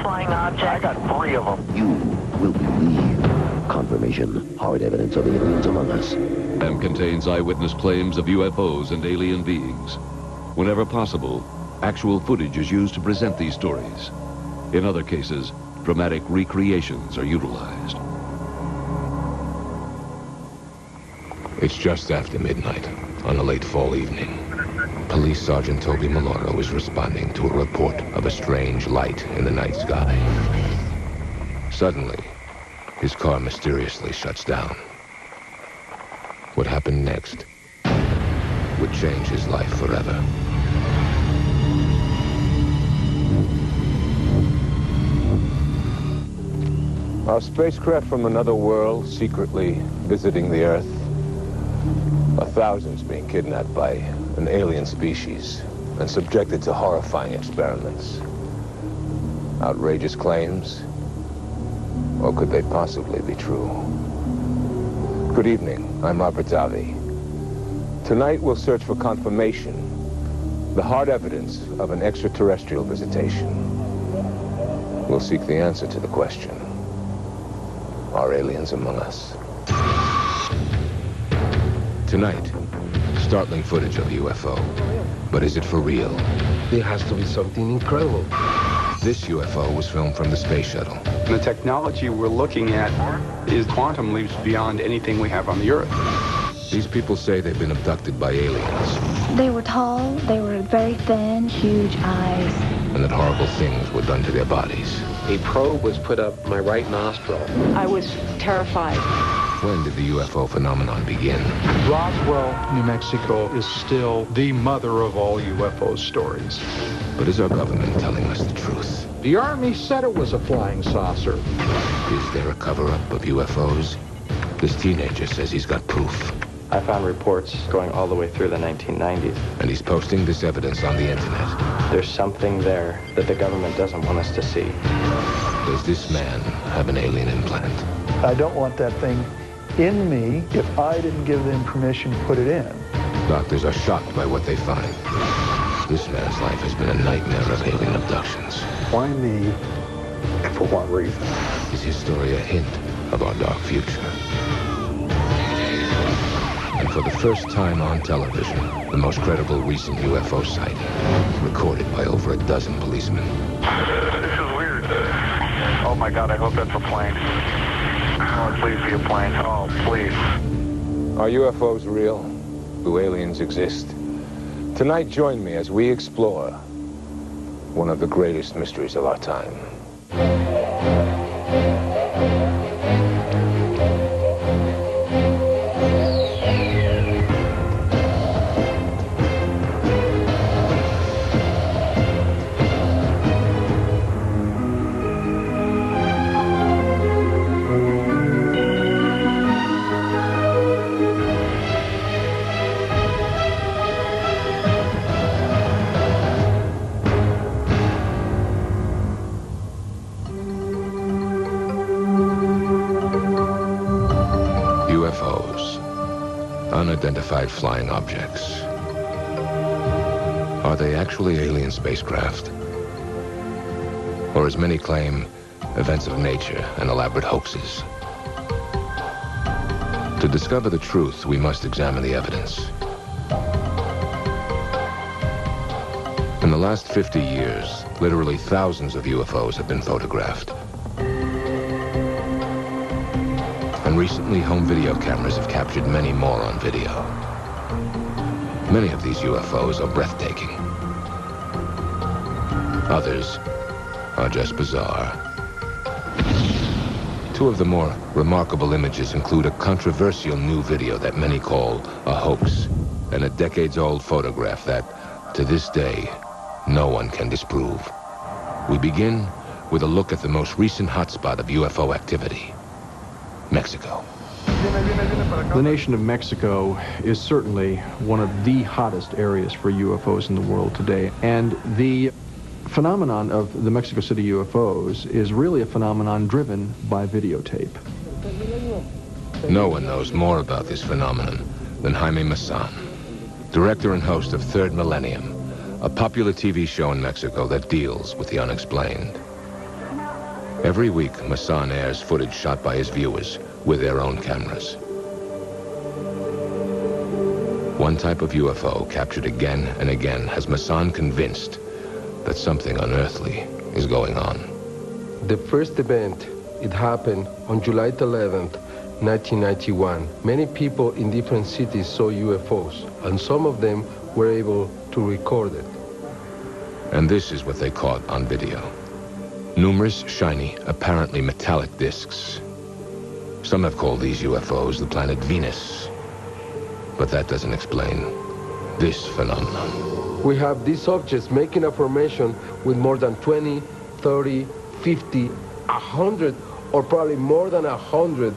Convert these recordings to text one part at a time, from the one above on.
flying object. I got 3 of them. You will believe. Confirmation, hard evidence of aliens among us. And contains eyewitness claims of UFOs and alien beings. Whenever possible, actual footage is used to present these stories. In other cases, dramatic recreations are utilized. It's just after midnight on a late fall evening. Police Sergeant Toby Maloro is responding to a report of a strange light in the night sky. Suddenly, his car mysteriously shuts down. What happened next would change his life forever. Our spacecraft from another world secretly visiting the Earth. Thousands being kidnapped by an alien species and subjected to horrifying experiments. Outrageous claims? Or could they possibly be true? Good evening, I'm Robert Davi. Tonight we'll search for confirmation, the hard evidence of an extraterrestrial visitation. We'll seek the answer to the question, are aliens among us? Tonight, startling footage of a UFO. But is it for real? There has to be something incredible. This UFO was filmed from the space shuttle. The technology we're looking at is quantum leaps beyond anything we have on the Earth. These people say they've been abducted by aliens. They were tall, they were very thin, huge eyes. And that horrible things were done to their bodies. A probe was put up my right nostril. I was terrified. When did the UFO phenomenon begin? Roswell, New Mexico is still the mother of all UFO stories. But is our government telling us the truth? The Army said it was a flying saucer. Is there a cover-up of UFOs? This teenager says he's got proof. I found reports going all the way through the 1990s. And he's posting this evidence on the internet. There's something there that the government doesn't want us to see. Does this man have an alien implant? I don't want that thing in me if I didn't give them permission to put it in. Doctors are shocked by what they find. This man's life has been a nightmare of alien abductions. Why me, and for what reason? Is his story a hint of our dark future? And for the first time on television, the most credible recent UFO sighting, recorded by over a dozen policemen. This is weird. Oh my God, I hope that's a plane. Oh, please be a plane. Oh, please. Are UFOs real? Do aliens exist? Tonight, join me as we explore one of the greatest mysteries of our time. UFOs, unidentified flying objects. Are they actually alien spacecraft? Or, as many claim, events of nature and elaborate hoaxes? To discover the truth, we must examine the evidence. In the last 50 years, literally thousands of UFOs have been photographed. And recently, home video cameras have captured many more on video. Many of these UFOs are breathtaking. Others are just bizarre. Two of the more remarkable images include a controversial new video that many call a hoax, and a decades-old photograph that, to this day, no one can disprove. We begin with a look at the most recent hotspot of UFO activity, Mexico. The nation of Mexico is certainly one of the hottest areas for UFOs in the world today. And the phenomenon of the Mexico City UFOs is really a phenomenon driven by videotape. No one knows more about this phenomenon than Jaime Maussan, director and host of Third Millennium, a popular TV show in Mexico that deals with the unexplained. Every week, Masan airs footage shot by his viewers with their own cameras. One type of UFO captured again and again has Masan convinced that something unearthly is going on. The first event, it happened on July 11th, 1991. Many people in different cities saw UFOs, and some of them were able to record it. And this is what they caught on video. Numerous shiny, apparently metallic discs. Some have called these UFOs the planet Venus. But that doesn't explain this phenomenon. We have these objects making a formation with more than 20, 30, 50, 100, or probably more than 100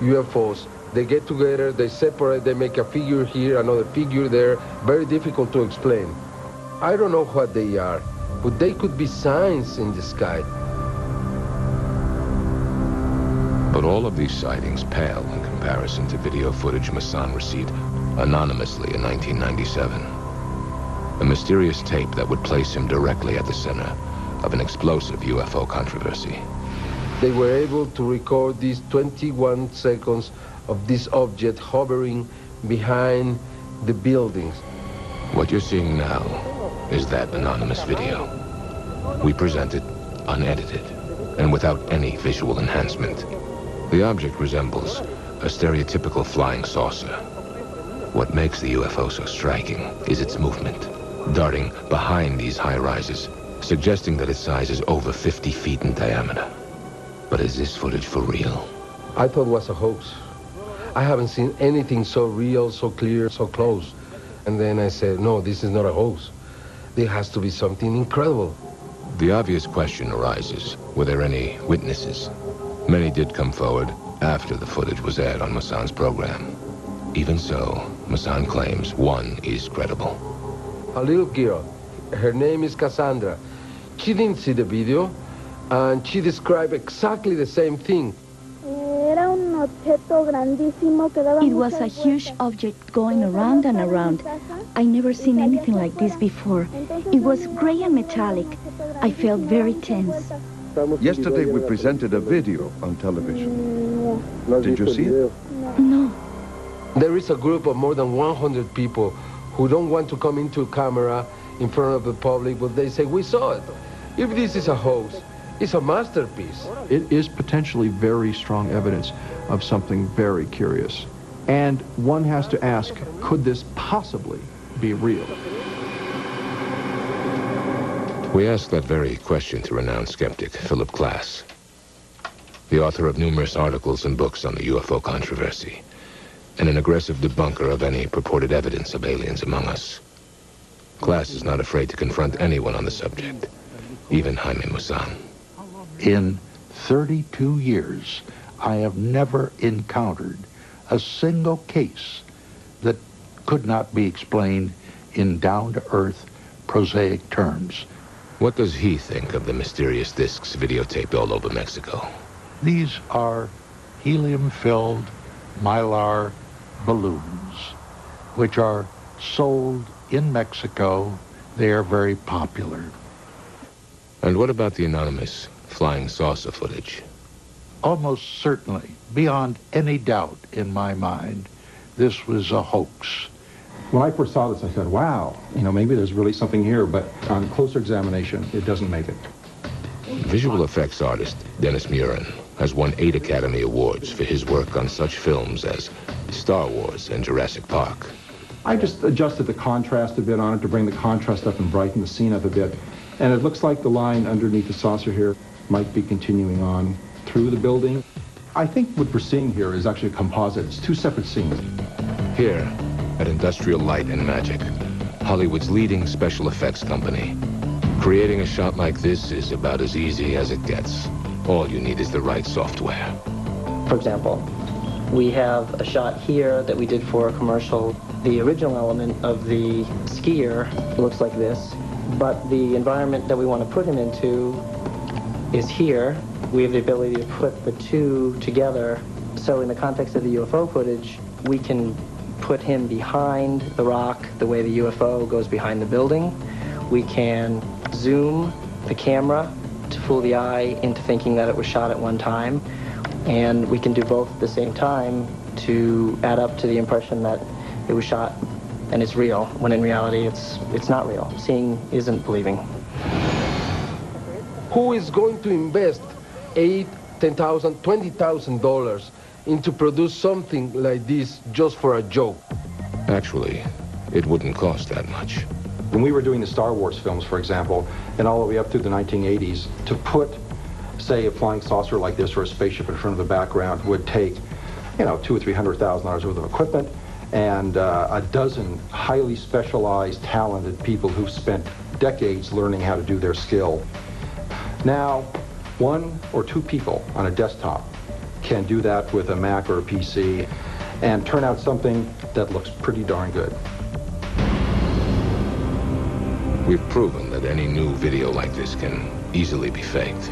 UFOs. They get together, they separate, they make a figure here, another figure there. Very difficult to explain. I don't know what they are, but they could be signs in the sky. But all of these sightings pale in comparison to video footage Masan received anonymously in 1997. A mysterious tape that would place him directly at the center of an explosive UFO controversy. They were able to record these 21 seconds of this object hovering behind the buildings. What you're seeing now is that anonymous video. We present it unedited and without any visual enhancement. The object resembles a stereotypical flying saucer. What makes the UFO so striking is its movement, darting behind these high-rises, suggesting that its size is over 50 feet in diameter. But is this footage for real? I thought it was a hoax. I haven't seen anything so real, so clear, so close. And then I said, no, this is not a hoax. There has to be something incredible. The obvious question arises, were there any witnesses? Many did come forward after the footage was aired on Masan's program. Even so, Masan claims one is credible. A little girl, her name is Cassandra. She didn't see the video, and she described exactly the same thing. It was a huge object going around and around. I never seen anything like this before. It was gray and metallic. I felt very tense. Yesterday we presented a video on television. Did you see it? No. There is a group of more than 100 people who don't want to come into a camera in front of the public, but they say, we saw it. If this is a hoax, it's a masterpiece. It is potentially very strong evidence of something very curious. And one has to ask, could this possibly be real? We asked that very question to renowned skeptic Philip Glass, the author of numerous articles and books on the UFO controversy, and an aggressive debunker of any purported evidence of aliens among us. Glass is not afraid to confront anyone on the subject, even Jaime Maussan. In 32 years, I have never encountered a single case that could not be explained in down-to-earth, prosaic terms. What does he think of the mysterious discs videotaped all over Mexico? These are helium-filled mylar balloons, which are sold in Mexico. They are very popular. And what about the anonymous flying saucer footage? Almost certainly, beyond any doubt in my mind, this was a hoax. When I first saw this, I said, wow, maybe there's really something here, but on closer examination, it doesn't make it. Visual effects artist Dennis Murin has won 8 Academy Awards for his work on such films as Star Wars and Jurassic Park. I just adjusted the contrast a bit on it to bring the contrast up and brighten the scene up a bit. And it looks like the line underneath the saucer here might be continuing on through the building. I think what we're seeing here is actually a composite. It's 2 separate scenes. Here, at Industrial Light and Magic, Hollywood's leading special effects company. Creating a shot like this is about as easy as it gets. All you need is the right software. For example, we have a shot here that we did for a commercial. The original element of the skier looks like this, but the environment that we want to put him into is here. We have the ability to put the two together. So in the context of the UFO footage, we can put him behind the rock the way the UFO goes behind the building. We can zoom the camera to fool the eye into thinking that it was shot at one time, and we can do both at the same time to add up to the impression that it was shot and it's real, when in reality it's not real. Seeing isn't believing. Who is going to invest $8,000, $10,000, $20,000 into produce something like this just for a joke? Actually, it wouldn't cost that much. When we were doing the Star Wars films, for example, and all the way up through the 1980s, to put, say, a flying saucer like this or a spaceship in front of the background would take, you know, $200,000 or $300,000 worth of equipment and a dozen highly specialized, talented people who've spent decades learning how to do their skill. Now, 1 or 2 people on a desktop can do that with a Mac or a PC and turn out something that looks pretty darn good. We've proven that any new video like this can easily be faked.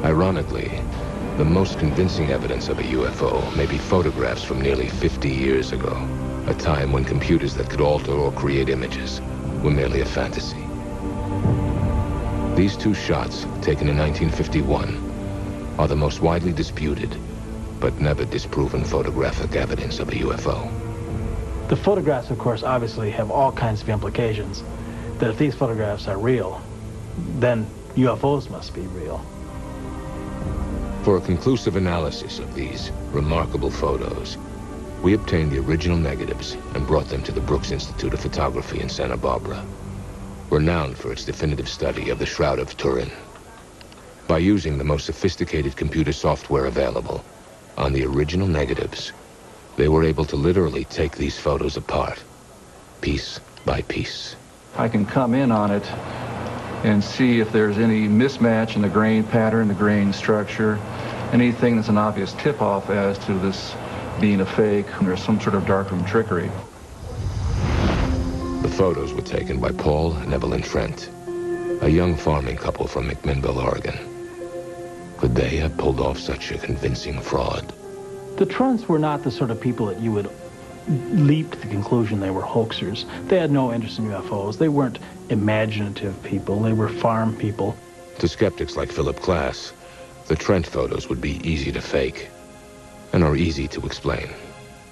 Ironically, the most convincing evidence of a UFO may be photographs from nearly 50 years ago, a time when computers that could alter or create images were merely a fantasy. These 2 shots, taken in 1951, are the most widely disputed, but never disproven photographic evidence of a UFO. The photographs, of course, obviously have all kinds of implications. That if these photographs are real, then UFOs must be real. For a conclusive analysis of these remarkable photos, we obtained the original negatives and brought them to the Brooks Institute of Photography in Santa Barbara, renowned for its definitive study of the Shroud of Turin. By using the most sophisticated computer software available on the original negatives, they were able to literally take these photos apart, piece by piece. I can come in on it and see if there's any mismatch in the grain pattern, the grain structure, anything that's an obvious tip-off as to this being a fake or some sort of darkroom trickery. The photos were taken by Paul and Evelyn Trent, a young farming couple from McMinnville, Oregon. Could they have pulled off such a convincing fraud? The Trents were not the sort of people that you would leap to the conclusion they were hoaxers. They had no interest in UFOs. They weren't imaginative people. They were farm people. To skeptics like Philip Glass, the Trent photos would be easy to fake and are easy to explain.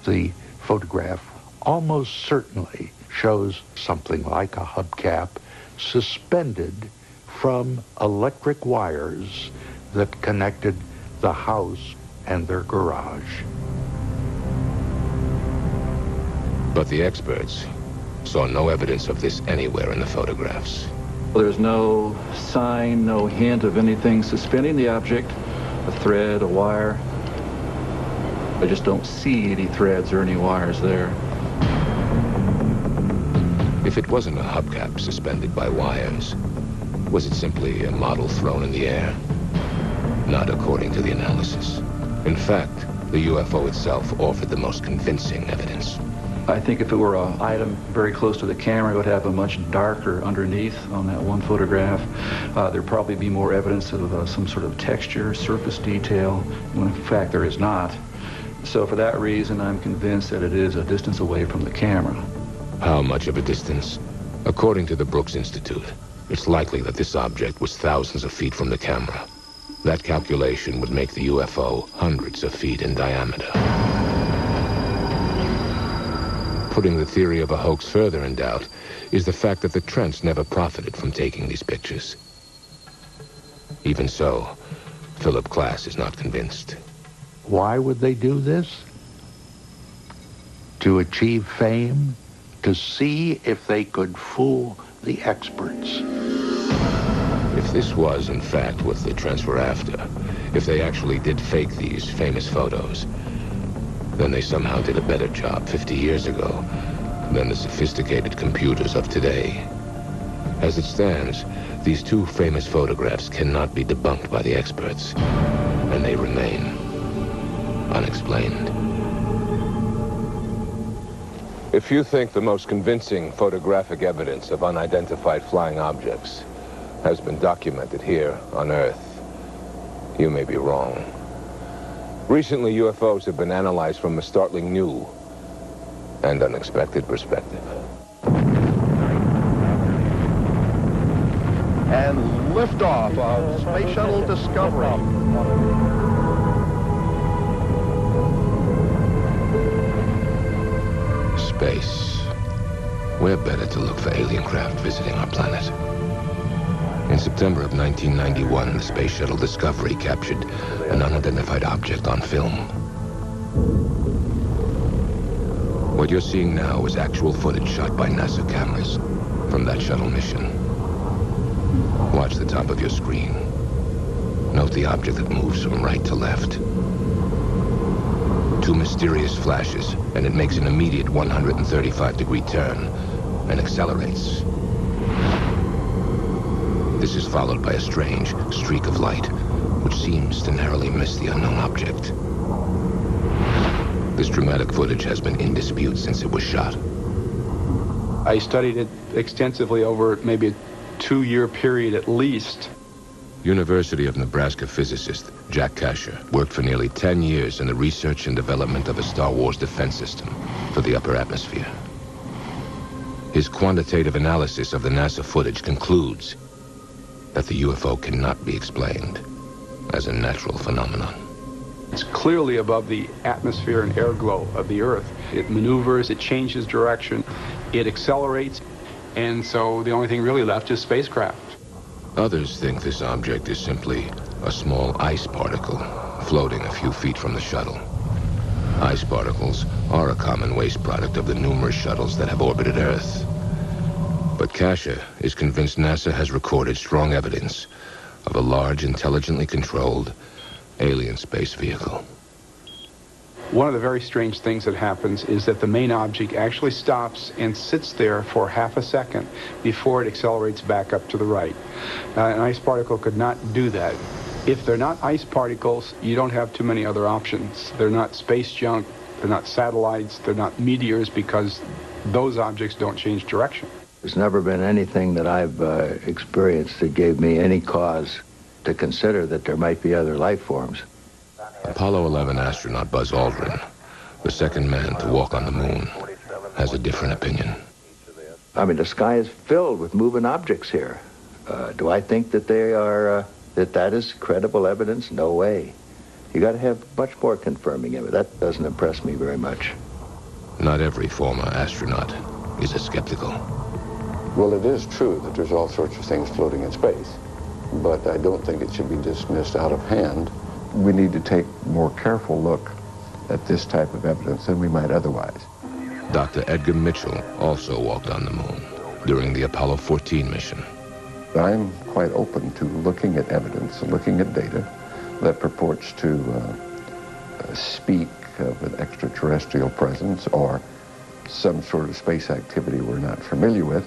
The photograph almost certainly shows something like a hubcap suspended from electric wires that connected the house and their garage. But the experts saw no evidence of this anywhere in the photographs. There's no sign, no hint of anything suspending the object, a thread, a wire. I just don't see any threads or any wires there. If it wasn't a hubcap suspended by wires, was it simply a model thrown in the air? Not according to the analysis. In fact, the UFO itself offered the most convincing evidence. I think if it were an item very close to the camera, it would have a much darker underneath on that one photograph. There'd probably be more evidence of some sort of texture, surface detail, when in fact there is not. So for that reason, I'm convinced that it is a distance away from the camera. How much of a distance? According to the Brooks Institute, it's likely that this object was thousands of feet from the camera. That calculation would make the UFO hundreds of feet in diameter. Putting the theory of a hoax further in doubt is the fact that the Trents never profited from taking these pictures. Even so, Philip Glass is not convinced. Why would they do this? To achieve fame? To see if they could fool the experts? If this was, in fact, what the Trents were after, if they actually did fake these famous photos, then they somehow did a better job 50 years ago than the sophisticated computers of today. As it stands, these 2 famous photographs cannot be debunked by the experts, and they remain unexplained. If you think the most convincing photographic evidence of unidentified flying objects has been documented here on Earth, you may be wrong. Recently, UFOs have been analyzed from a startling new and unexpected perspective. and liftoff of Space Shuttle Discovery. Space. Where better to look for alien craft visiting our planet? In September of 1991, the Space Shuttle Discovery captured an unidentified object on film. What you're seeing now is actual footage shot by NASA cameras from that shuttle mission. Watch the top of your screen. Note the object that moves from right to left. Two mysterious flashes, and it makes an immediate 135-degree turn and accelerates. This is followed by a strange streak of light, which seems to narrowly miss the unknown object. This dramatic footage has been in dispute since it was shot. I studied it extensively over maybe a 2-year period at least. University of Nebraska physicist Jack Kasher worked for nearly 10 years in the research and development of a Star Wars defense system for the upper atmosphere. His quantitative analysis of the NASA footage concludes that the UFO cannot be explained as a natural phenomenon. It's clearly above the atmosphere and air glow of the Earth. It maneuvers, it changes direction, it accelerates, and so the only thing really left is spacecraft. Others think this object is simply a small ice particle floating a few feet from the shuttle. Ice particles are a common waste product of the numerous shuttles that have orbited Earth. But Kasher is convinced NASA has recorded strong evidence of a large, intelligently controlled alien space vehicle. One of the very strange things that happens is that the main object actually stops and sits there for half a second before it accelerates back up to the right. An ice particle could not do that. If they're not ice particles, you don't have too many other options. They're not space junk, they're not satellites, they're not meteors, because those objects don't change direction. There's never been anything that I've experienced that gave me any cause to consider that there might be other life forms. Apollo 11 astronaut Buzz Aldrin, the second man to walk on the moon, has a different opinion. I mean, the sky is filled with moving objects here. Do I think that they are, that is credible evidence? No way. You got to have much more confirming evidence. That doesn't impress me very much. Not every former astronaut is as skeptical. Well, it is true that there's all sorts of things floating in space, but I don't think it should be dismissed out of hand. We need to take a more careful look at this type of evidence than we might otherwise. Dr. Edgar Mitchell also walked on the moon during the Apollo 14 mission. I'm quite open to looking at evidence, looking at data that purports to speak of an extraterrestrial presence or some sort of space activity we're not familiar with,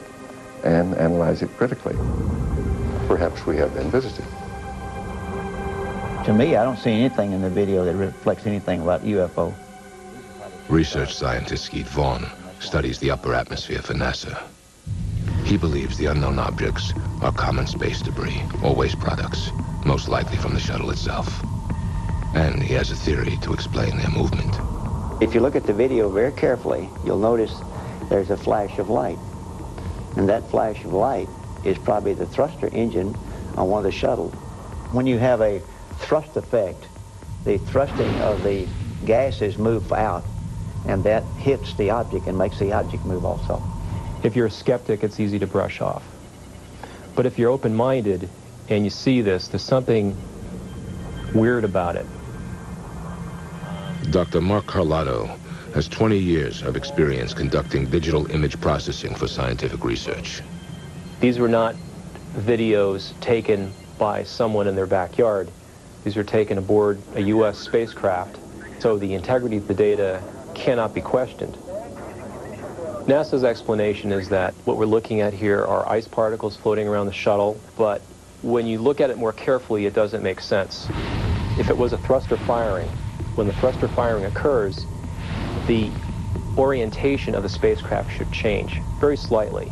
and analyze it critically. Perhaps we have been visited. To me, I don't see anything in the video that reflects anything about UFO. Research scientist Skeet Vaughn studies the upper atmosphere for NASA. He believes the unknown objects are common space debris or waste products, most likely from the shuttle itself. And he has a theory to explain their movement. If you look at the video very carefully, you'll notice there's a flash of light. And that flash of light is probably the thruster engine on one of the shuttles. When you have a thrust effect, the thrusting of the gases move out, and that hits the object and makes the object move also. If you're a skeptic, it's easy to brush off. But if you're open-minded and you see this, there's something weird about it. Dr. Mark Carlotto has 20 years of experience conducting digital image processing for scientific research. These were not videos taken by someone in their backyard. These were taken aboard a U.S. spacecraft, so the integrity of the data cannot be questioned. NASA's explanation is that what we're looking at here are ice particles floating around the shuttle, but when you look at it more carefully, it doesn't make sense. If it was a thruster firing, when the thruster firing occurs, the orientation of the spacecraft should change very slightly.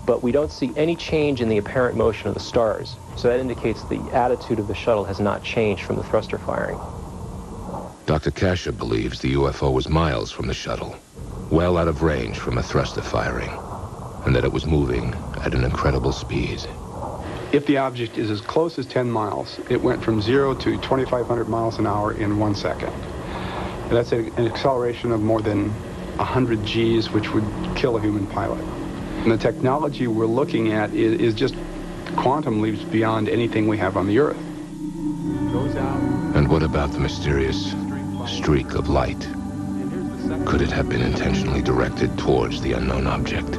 But we don't see any change in the apparent motion of the stars, so that indicates the attitude of the shuttle has not changed from the thruster firing. Dr. Kasher believes the UFO was miles from the shuttle, well out of range from a thruster firing, and that it was moving at an incredible speed. If the object is as close as 10 miles, it went from 0 to 2,500 miles an hour in 1 second. And that's an acceleration of more than 100 Gs, which would kill a human pilot. And the technology we're looking at is just quantum leaps beyond anything we have on the Earth. And what about the mysterious streak of light? Could it have been intentionally directed towards the unknown object?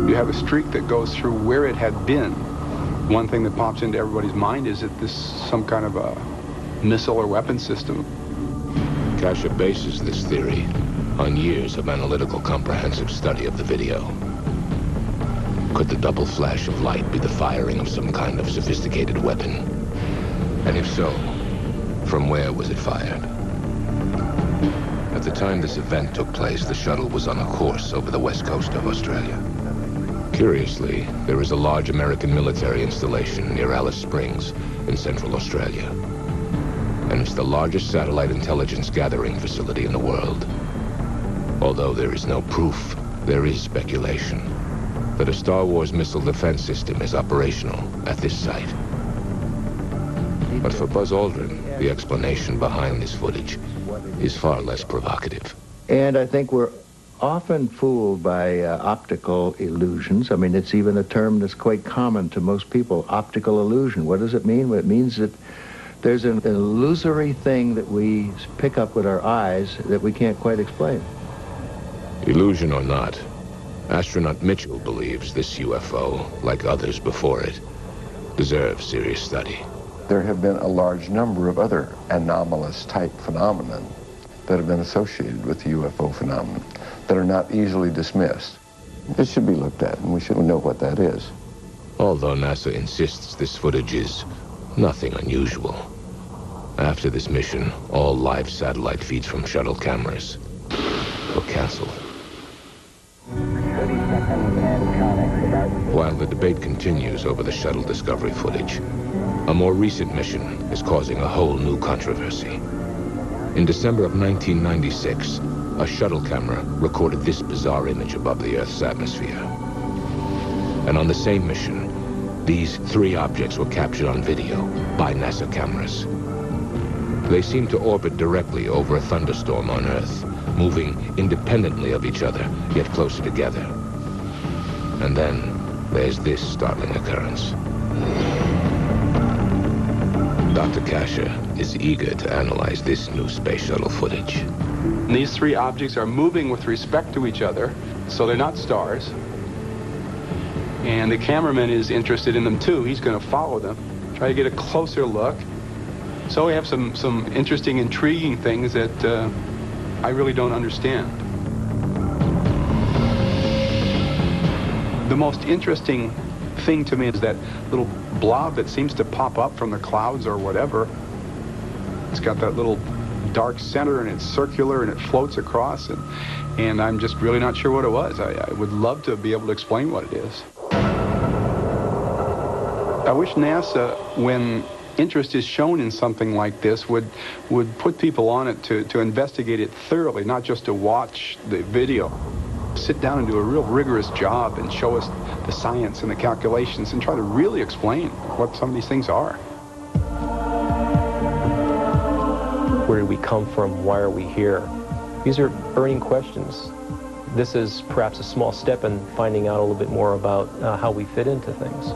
You have a streak that goes through where it had been. One thing that pops into everybody's mind is that this is some kind of a missile or weapon system. Kasha bases this theory on years of analytical, comprehensive study of the video. Could the double flash of light be the firing of some kind of sophisticated weapon? And if so, from where was it fired? At the time this event took place, the shuttle was on a course over the west coast of Australia. Curiously, there is a large American military installation near Alice Springs in central Australia. And it's the largest satellite intelligence gathering facility in the world. Although there is no proof, there is speculation that a Star Wars missile defense system is operational at this site. But for Buzz Aldrin, the explanation behind this footage is far less provocative. And I think we're often fooled by optical illusions. I mean, it's even a term that's quite common to most people, optical illusion. What does it mean? Well, it means that there's an illusory thing that we pick up with our eyes that we can't quite explain. Illusion or not, astronaut Mitchell believes this UFO, like others before it, deserves serious study. There have been a large number of other anomalous type phenomena that have been associated with the UFO phenomenon that are not easily dismissed. It should be looked at, and we should know what that is. Although NASA insists this footage is nothing unusual. After this mission, all live satellite feeds from shuttle cameras were canceled. While the debate continues over the shuttle Discovery footage, a more recent mission is causing a whole new controversy. In December of 1996, a shuttle camera recorded this bizarre image above the Earth's atmosphere. And on the same mission, these three objects were captured on video by NASA cameras. They seem to orbit directly over a thunderstorm on Earth, moving independently of each other, yet closer together. And then there's this startling occurrence. Dr. Kasha is eager to analyze this new space shuttle footage. And these three objects are moving with respect to each other, so they're not stars. And the cameraman is interested in them too. He's going to follow them, try to get a closer look. So we have some interesting, intriguing things that I really don't understand. The most interesting thing to me is that little blob that seems to pop up from the clouds or whatever. It's got that little dark center, and it's circular, and it floats across, and I'm just really not sure what it was. I would love to be able to explain what it is. I wish NASA, when interest is shown in something like this, would put people on it to investigate it thoroughly, not just to watch the video. Sit down and do a real rigorous job and show us the science and the calculations and try to really explain what some of these things are. Where did we come from? Why are we here? These are burning questions. This is perhaps a small step in finding out a little bit more about how we fit into things.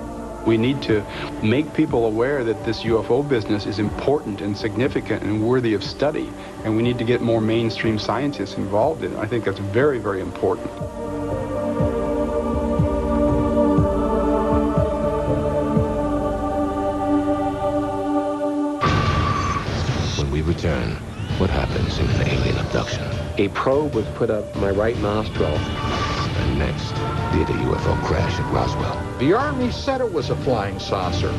We need to make people aware that this UFO business is important and significant and worthy of study, and we need to get more mainstream scientists involved in it. I think that's very, very important. When we return, what happens in an alien abduction? A probe was put up my right nostril. And next, did a UFO crash at Roswell? The Army said it was a flying saucer.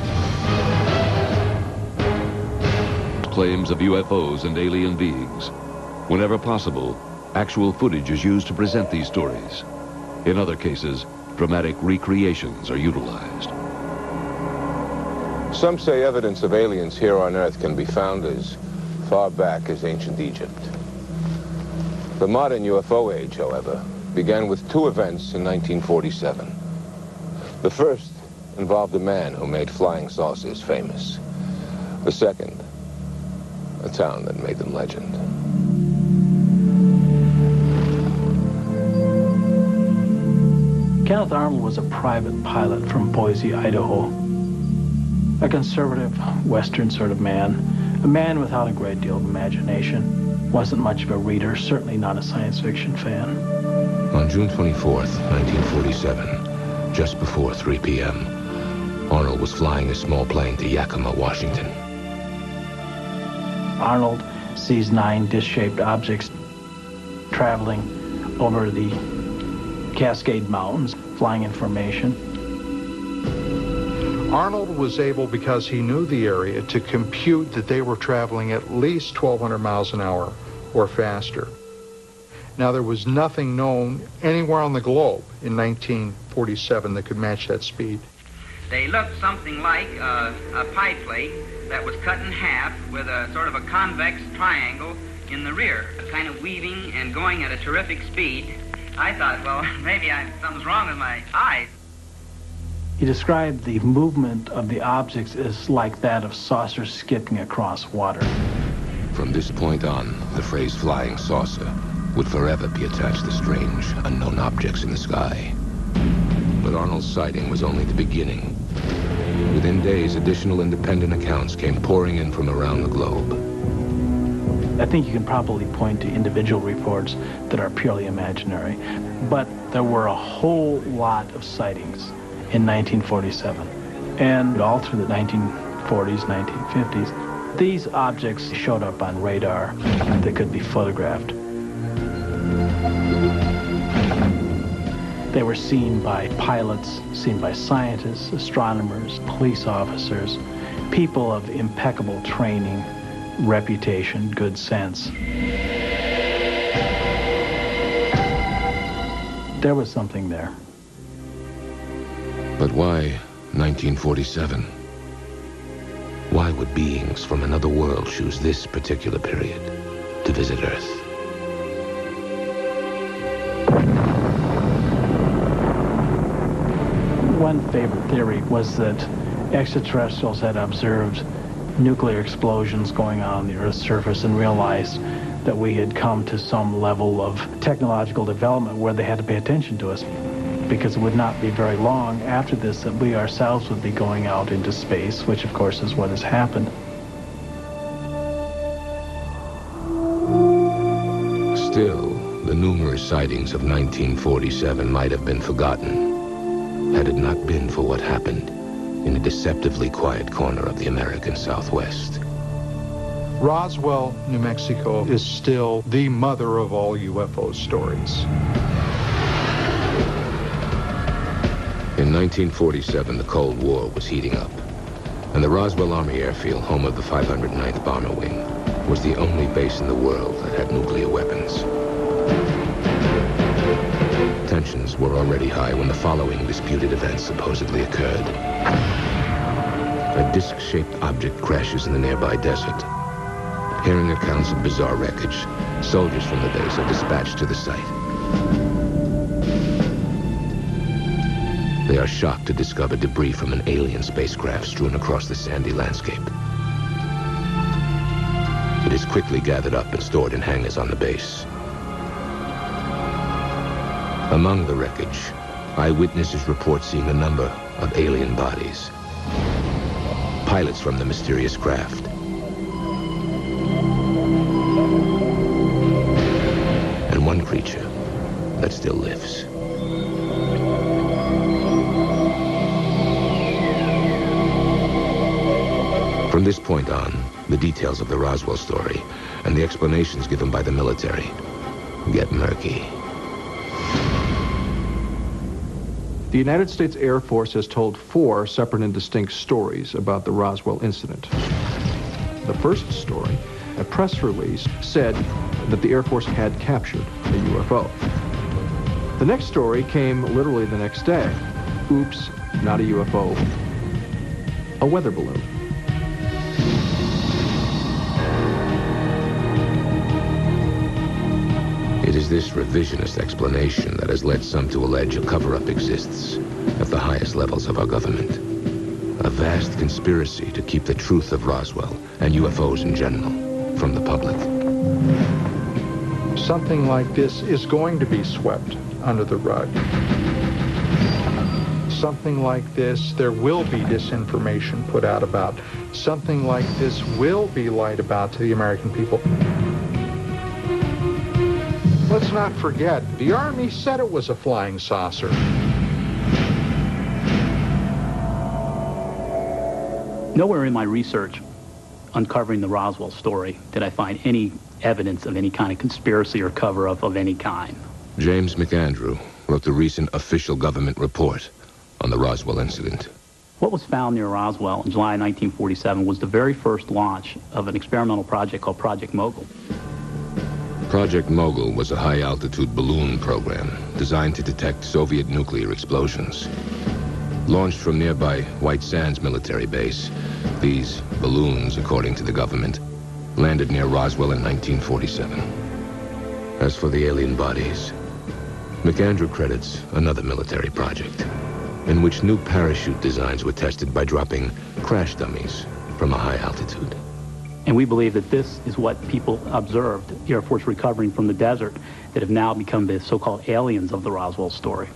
Claims of UFOs and alien beings. Whenever possible, actual footage is used to present these stories. In other cases, dramatic recreations are utilized. Some say evidence of aliens here on Earth can be found as far back as ancient Egypt. The modern UFO age, however, began with two events in 1947. The first involved a man who made flying saucers famous. The second, a town that made them legend. Kenneth Arnold was a private pilot from Boise, Idaho. A conservative, Western sort of man. A man without a great deal of imagination. Wasn't much of a reader, certainly not a science fiction fan. On June 24th, 1947, just before 3 p.m., Arnold was flying a small plane to Yakima, Washington. Arnold sees 9 disc-shaped objects traveling over the Cascade Mountains, flying in formation. Arnold was able, because he knew the area, to compute that they were traveling at least 1,200 miles an hour or faster. Now, there was nothing known anywhere on the globe in 1947 that could match that speed. They looked something like a pie plate that was cut in half with a sort of a convex triangle in the rear, kind of weaving and going at a terrific speed. I thought, well, maybe something's wrong with my eyes. He described the movement of the objects as like that of saucers skipping across water. From this point on, the phrase flying saucer would forever be attached to strange, unknown objects in the sky. But Arnold's sighting was only the beginning. Within days, additional independent accounts came pouring in from around the globe. I think you can probably point to individual reports that are purely imaginary, but there were a whole lot of sightings in 1947 and all through the 1940s, 1950s. These objects showed up on radar that could be photographed. They were seen by pilots, seen by scientists, astronomers, police officers, people of impeccable training, reputation, good sense. There was something there. But why 1947? Why would beings from another world choose this particular period to visit Earth? One favorite theory was that extraterrestrials had observed nuclear explosions going on the Earth's surface and realized that we had come to some level of technological development where they had to pay attention to us, because it would not be very long after this that we ourselves would be going out into space, which of course is what has happened. Still, the numerous sightings of 1947 might have been forgotten had it not been for what happened in a deceptively quiet corner of the American Southwest. Roswell, New Mexico is still the mother of all UFO stories. In 1947, the Cold War was heating up, and the Roswell Army Airfield, home of the 509th Bomber Wing, was the only base in the world that had nuclear weapons. Tensions were already high when the following disputed events supposedly occurred. A disc-shaped object crashes in the nearby desert. Hearing accounts of bizarre wreckage, soldiers from the base are dispatched to the site. They are shocked to discover debris from an alien spacecraft strewn across the sandy landscape. It is quickly gathered up and stored in hangars on the base. Among the wreckage, eyewitnesses report seeing a number of alien bodies. Pilots from the mysterious craft. And one creature that still lives. From this point on, the details of the Roswell story and the explanations given by the military get murky. The United States Air Force has told 4 separate and distinct stories about the Roswell incident. The first story, a press release, said that the Air Force had captured a UFO. The next story came literally the next day. Oops, not a UFO, a weather balloon. It is this revisionist explanation that has led some to allege a cover-up exists at the highest levels of our government. A vast conspiracy to keep the truth of Roswell and UFOs in general from the public. Something like this is going to be swept under the rug. Something like this, there will be disinformation put out about. Something like this will be lied about to the American people. Let's not forget, the Army said it was a flying saucer. Nowhere in my research uncovering the Roswell story did I find any evidence of any kind of conspiracy or cover-up of any kind. James McAndrew wrote the recent official government report on the Roswell incident. What was found near Roswell in July 1947 was the very first launch of an experimental project called Project Mogul. Project Mogul was a high-altitude balloon program designed to detect Soviet nuclear explosions. Launched from nearby White Sands military base, these balloons, according to the government, landed near Roswell in 1947. As for the alien bodies, McAndrew credits another military project in which new parachute designs were tested by dropping crash dummies from a high altitude. And we believe that this is what people observed, the Air Force recovering from the desert, that have now become the so-called aliens of the Roswell story.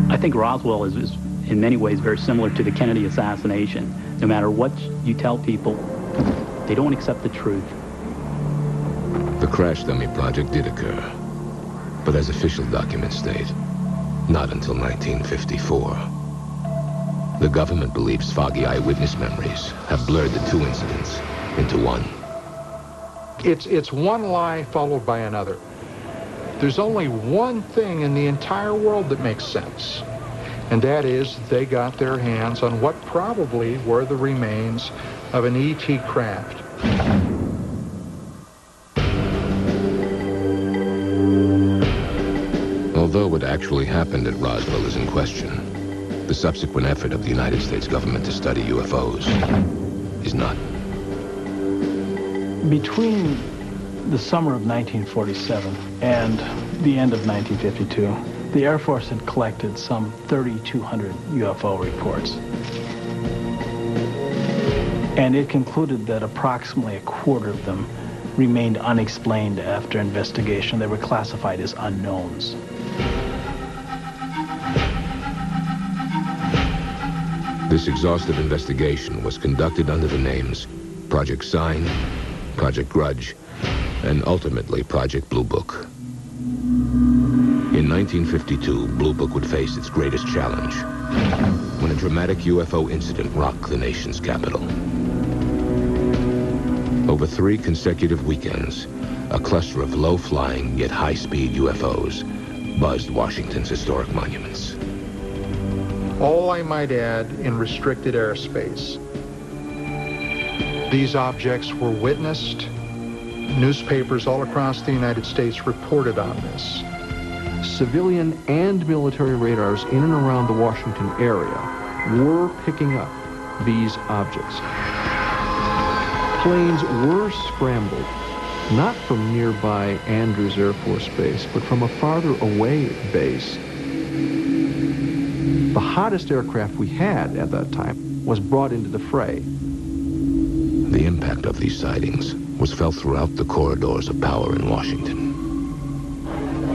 I think Roswell is in many ways very similar to the Kennedy assassination. No matter what you tell people, they don't accept the truth. The crash dummy project did occur, but as official documents state, not until 1954. The government believes foggy eyewitness memories have blurred the two incidents into one. It's one lie followed by another. There's only one thing in the entire world that makes sense, and that is they got their hands on what probably were the remains of an ET craft. Although what actually happened at Roswell is in question, the subsequent effort of the United States government to study UFOs is not. Between the summer of 1947 and the end of 1952, the Air Force had collected some 3,200 UFO reports. And it concluded that approximately a quarter of them remained unexplained after investigation. They were classified as unknowns. This exhaustive investigation was conducted under the names Project Sign, Project Grudge, and ultimately Project Blue Book. In 1952, Blue Book would face its greatest challenge when a dramatic UFO incident rocked the nation's capital. Over 3 consecutive weekends, a cluster of low-flying yet high-speed UFOs buzzed Washington's historic monuments. All, I might add, in restricted airspace. These objects were witnessed. Newspapers all across the United States reported on this. Civilian and military radars in and around the Washington area were picking up these objects. Planes were scrambled, not from nearby Andrews Air Force Base, but from a farther away base. The hottest aircraft we had at that time was brought into the fray. The impact of these sightings was felt throughout the corridors of power in Washington.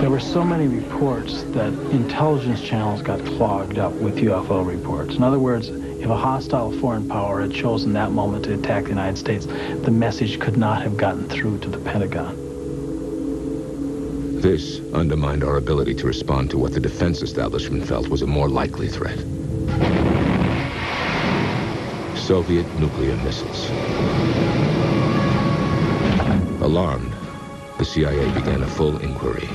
There were so many reports that intelligence channels got clogged up with UFO reports. In other words, if a hostile foreign power had chosen that moment to attack the United States, the message could not have gotten through to the Pentagon. This undermined our ability to respond to what the defense establishment felt was a more likely threat. Soviet nuclear missiles. Alarmed, the CIA began a full inquiry.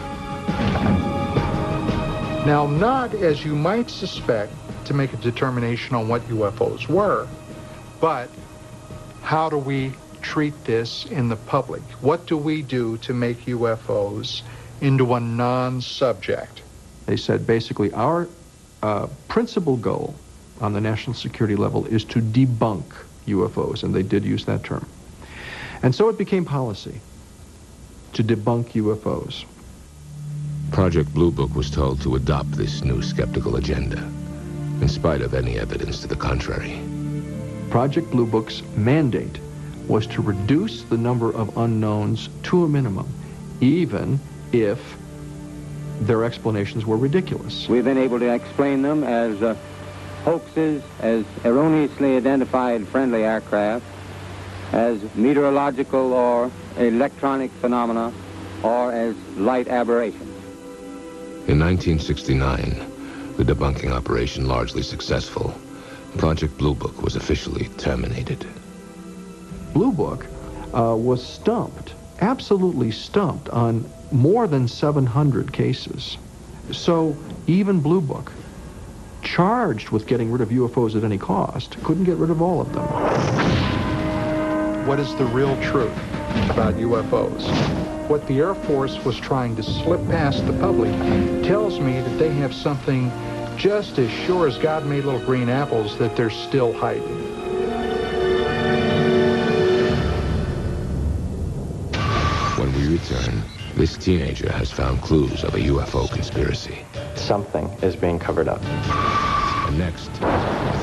Now, not, as you might suspect, to make a determination on what UFOs were, but how do we treat this in the public? What do we do to make UFOs into a non-subject? They said basically our principal goal on the national security level is to debunk UFOs, and they did use that term. And so it became policy to debunk UFOs. Project Blue Book was told to adopt this new skeptical agenda, in spite of any evidence to the contrary. Project Blue Book's mandate was to reduce the number of unknowns to a minimum, even if their explanations were ridiculous. We've been able to explain them as hoaxes, as erroneously identified friendly aircraft, as meteorological or electronic phenomena, or as light aberrations. In 1969, the debunking operation largely successful, Project Blue Book was officially terminated. Blue Book was stumped, absolutely stumped, on more than 700 cases. So even Blue Book, charged with getting rid of UFOs at any cost, couldn't get rid of all of them. What is the real truth about UFOs? What the Air Force was trying to slip past the public tells me that they have something just as sure as God made little green apples that they're still hiding. When we return, this teenager has found clues of a UFO conspiracy. Something is being covered up. And next,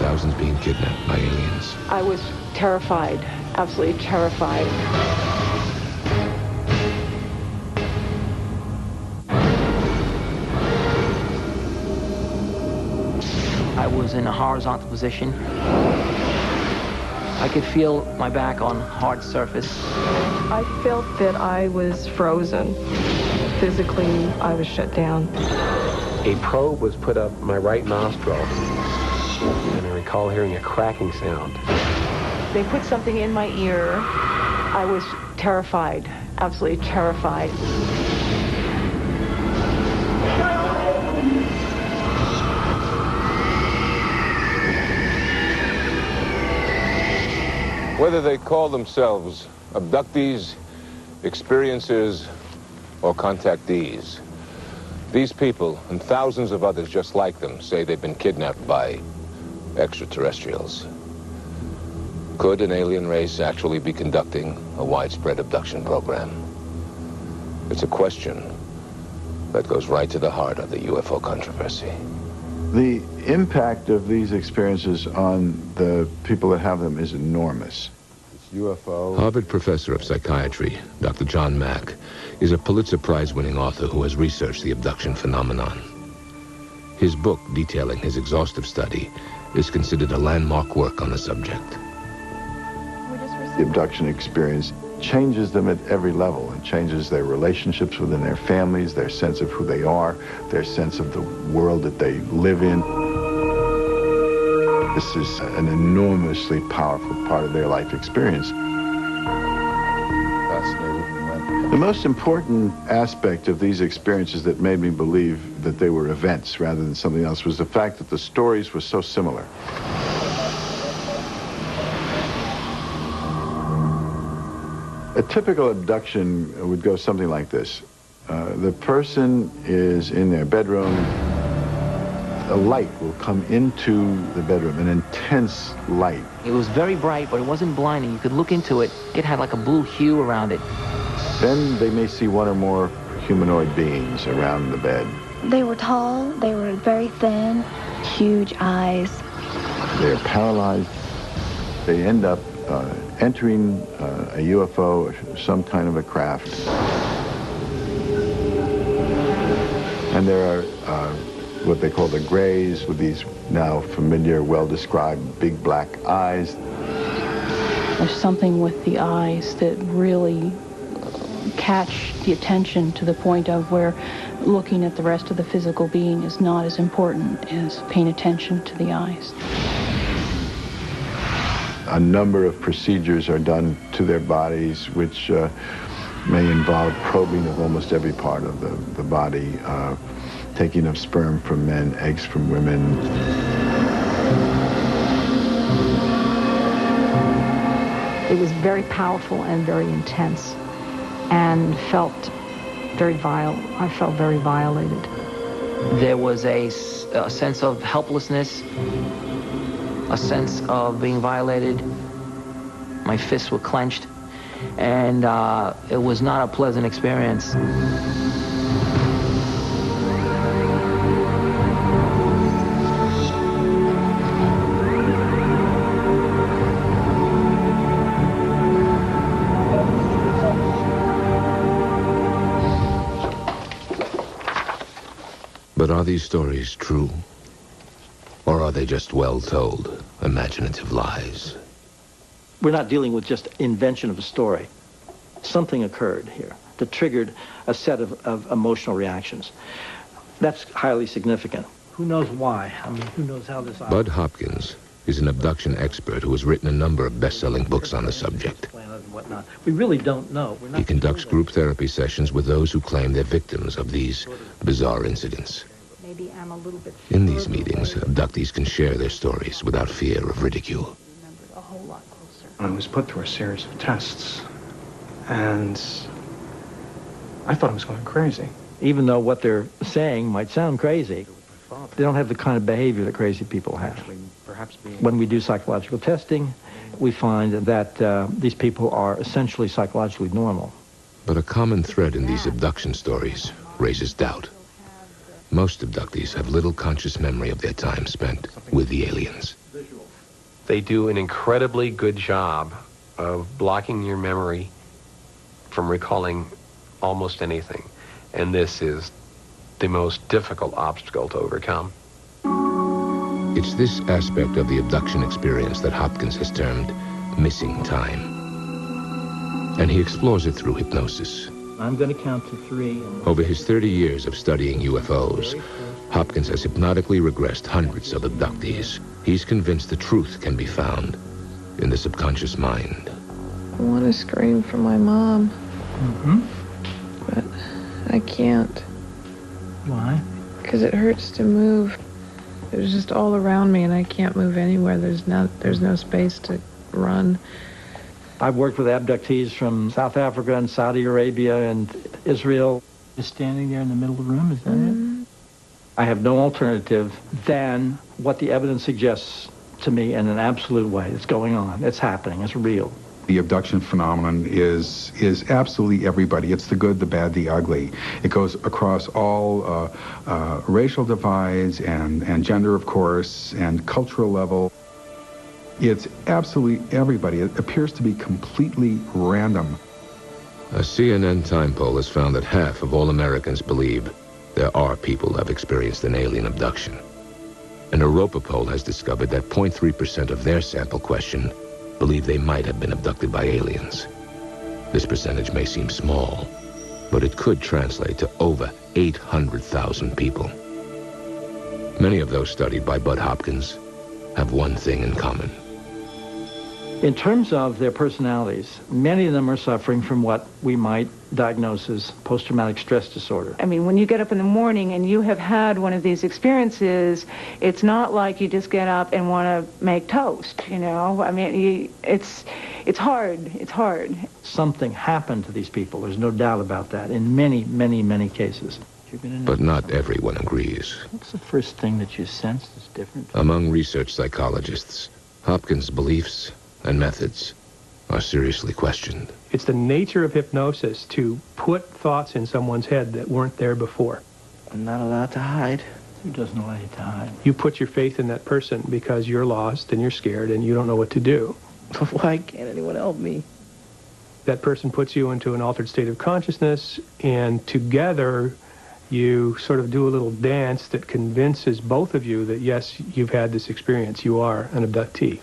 thousands being kidnapped by aliens. I was terrified, absolutely terrified. I was in a horizontal position. I could feel my back on hard surface. I felt that I was frozen. Physically, I was shut down. A probe was put up my right nostril, and I recall hearing a cracking sound. They put something in my ear. I was terrified, absolutely terrified. Whether they call themselves abductees, experiencers, or contactees, these people and thousands of others just like them say they've been kidnapped by extraterrestrials. Could an alien race actually be conducting a widespread abduction program? It's a question that goes right to the heart of the UFO controversy. The impact of these experiences on the people that have them is enormous. UFO. Harvard professor of psychiatry, Dr. John Mack, is a Pulitzer Prize-winning author who has researched the abduction phenomenon. His book, detailing his exhaustive study, is considered a landmark work on the subject. The abduction experience changes them at every level. It changes their relationships within their families, their sense of who they are, their sense of the world that they live in. This is an enormously powerful part of their life experience. The most important aspect of these experiences that made me believe that they were events rather than something else was the fact that the stories were so similar. A typical abduction would go something like this. The person is in their bedroom. A light will come into the bedroom, an intense light. It was very bright, but it wasn't blinding. You could look into it. It had like a blue hue around it. Then they may see one or more humanoid beings around the bed. They were tall, they were very thin, huge eyes. They're paralyzed. They end up entering a UFO, some kind of a craft. And there are what they call the grays, with these now familiar, well-described big black eyes. There's something with the eyes that really catch the attention to the point of where looking at the rest of the physical being is not as important as paying attention to the eyes. A number of procedures are done to their bodies, which may involve probing of almost every part of the body, taking of sperm from men, eggs from women. It was very powerful and very intense, and felt very vile. I felt very violated. There was a sense of helplessness, a sense of being violated. My fists were clenched, and it was not a pleasant experience. But are these stories true? Or are they just well-told, imaginative lies? We're not dealing with just invention of a story. Something occurred here that triggered a set of emotional reactions. That's highly significant. Who knows why? I mean, who knows how this... Bud Hopkins is an abduction expert who has written a number of best-selling books on the subject. We really don't know. He conducts group therapy sessions with those who claim they're victims of these bizarre incidents. Maybe I'm a little bit... In these meetings, abductees can share their stories without fear of ridicule. I was put through a series of tests, and I thought I was going crazy. Even though what they're saying might sound crazy, they don't have the kind of behavior that crazy people have. When we do psychological testing, we find that these people are essentially psychologically normal. But a common thread in these abduction stories raises doubt. Most abductees have little conscious memory of their time spent with the aliens. They do an incredibly good job of blocking your memory from recalling almost anything. And this is the most difficult obstacle to overcome. It's this aspect of the abduction experience that Hopkins has termed missing time. And he explores it through hypnosis. I'm going to count to 3. Over his 30 years of studying UFOs, Hopkins has hypnotically regressed hundreds of abductees. He's convinced the truth can be found in the subconscious mind. I want to scream for my mom. Mm-hmm. But I can't. Why? Because it hurts to move. It's just all around me, and I can't move anywhere. There's no space to run. I've worked with abductees from South Africa and Saudi Arabia and Israel. Just standing there in the middle of the room, is that it? I have no alternative than what the evidence suggests to me in an absolute way. It's going on. It's happening. It's real. The abduction phenomenon is absolutely everybody. It's the good, the bad, the ugly. It goes across all racial divides and gender, of course, and cultural level. It's absolutely everybody. It appears to be completely random. A CNN time poll has found that half of all Americans believe there are people who have experienced an alien abduction. An Europa poll has discovered that 0.3% of their sample question believe they might have been abducted by aliens. This percentage may seem small, but it could translate to over 800,000 people. Many of those studied by Bud Hopkins have one thing in common. In terms of their personalities, many of them are suffering from what we might diagnose as post-traumatic stress disorder. I mean, when you get up in the morning and you have had one of these experiences, it's not like you just get up and want to make toast, you know? I mean, it's hard. It's hard. Something happened to these people. There's no doubt about that in many, many, many cases. But not everyone agrees. What's the first thing that you sensed is different? Among research psychologists, Hopkins' beliefs and methods are seriously questioned. It's the nature of hypnosis to put thoughts in someone's head that weren't there before. I'm not allowed to hide. Who doesn't allow you to hide? You put your faith in that person because you're lost and you're scared and you don't know what to do. Why can't anyone help me? That person puts you into an altered state of consciousness, and together you sort of do a little dance that convinces both of you that, yes, you've had this experience. You are an abductee.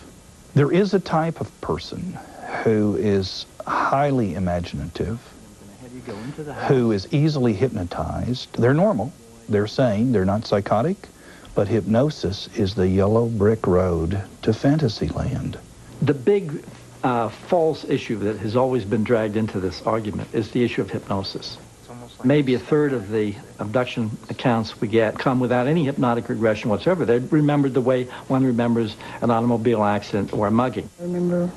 There is a type of person who is highly imaginative, who is easily hypnotized. They're normal, they're sane, they're not psychotic, but hypnosis is the yellow brick road to fantasy land. The big false issue that has always been dragged into this argument is the issue of hypnosis. Maybe a third of the abduction accounts we get come without any hypnotic regression whatsoever. They remembered the way one remembers an automobile accident or a mugging. I remember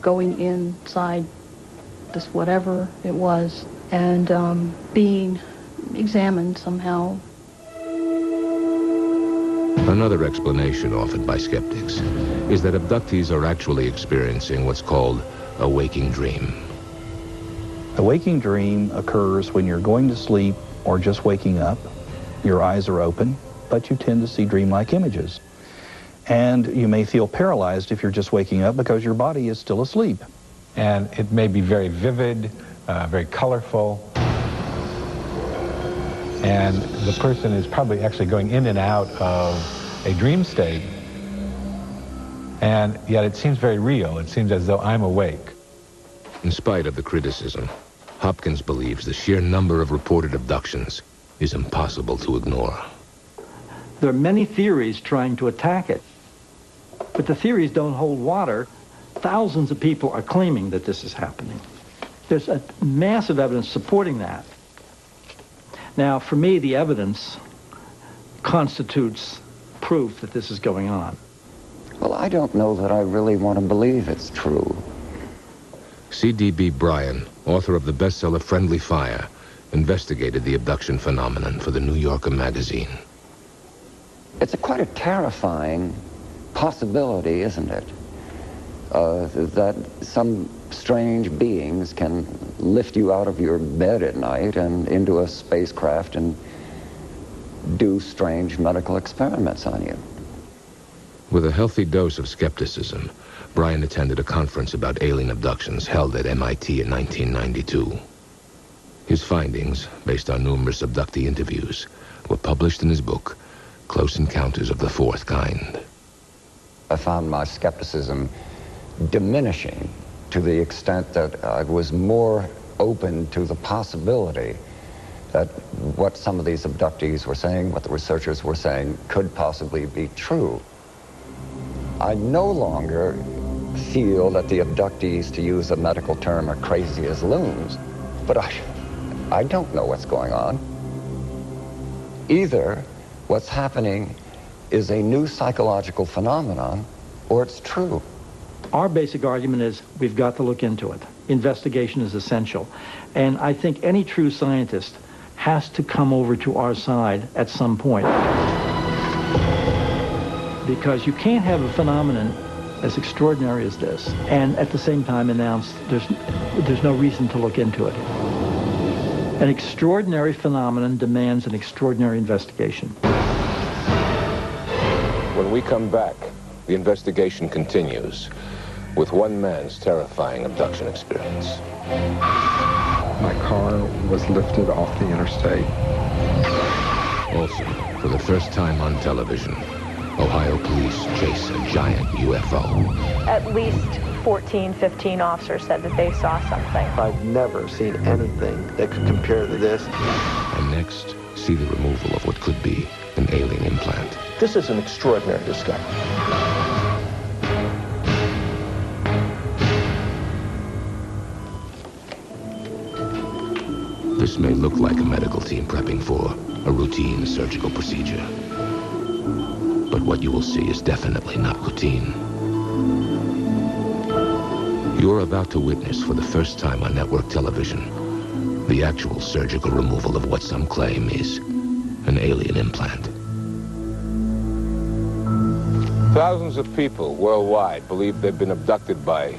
going inside this whatever it was and being examined somehow. Another explanation offered by skeptics is that abductees are actually experiencing what's called a waking dream. A waking dream occurs when you're going to sleep or just waking up. Your eyes are open, but you tend to see dreamlike images. And you may feel paralyzed if you're just waking up because your body is still asleep. And it may be very vivid, very colorful. And the person is probably actually going in and out of a dream state. And yet it seems very real. It seems as though I'm awake. In spite of the criticism, Hopkins believes the sheer number of reported abductions is impossible to ignore. There are many theories trying to attack it, but the theories don't hold water. Thousands of people are claiming that this is happening. There's a massive evidence supporting that. Now, for me, the evidence constitutes proof that this is going on. Well, I don't know that I really want to believe it's true. C.D.B. Bryan, author of the bestseller Friendly Fire, investigated the abduction phenomenon for the New Yorker magazine. It's quite a terrifying possibility, isn't it? That some strange beings can lift you out of your bed at night and into a spacecraft and do strange medical experiments on you. With a healthy dose of skepticism, Bryan attended a conference about alien abductions held at MIT in 1992. His findings, based on numerous abductee interviews, were published in his book, Close Encounters of the Fourth Kind. I found my skepticism diminishing to the extent that I was more open to the possibility that what some of these abductees were saying, what the researchers were saying, could possibly be true. I no longer feel that the abductees, to use a medical term, are crazy as loons, but I don't know what's going on. Either what's happening is a new psychological phenomenon, or it's true. Our basic argument is we've got to look into it. Investigation is essential. And I think any true scientist has to come over to our side at some point. Because you can't have a phenomenon as extraordinary as this and at the same time announce there's no reason to look into it. An extraordinary phenomenon demands an extraordinary investigation. When we come back, the investigation continues with one man's terrifying abduction experience. My car was lifted off the interstate. Also, for the first time on television, Ohio police chase a giant UFO. At least 14, 15 officers said that they saw something. I've never seen anything that could compare to this. And next, see the removal of what could be an alien implant. This is an extraordinary discovery. This may look like a medical team prepping for a routine surgical procedure. But what you will see is definitely not routine. You're about to witness for the first time on network television the actual surgical removal of what some claim is an alien implant. Thousands of people worldwide believe they've been abducted by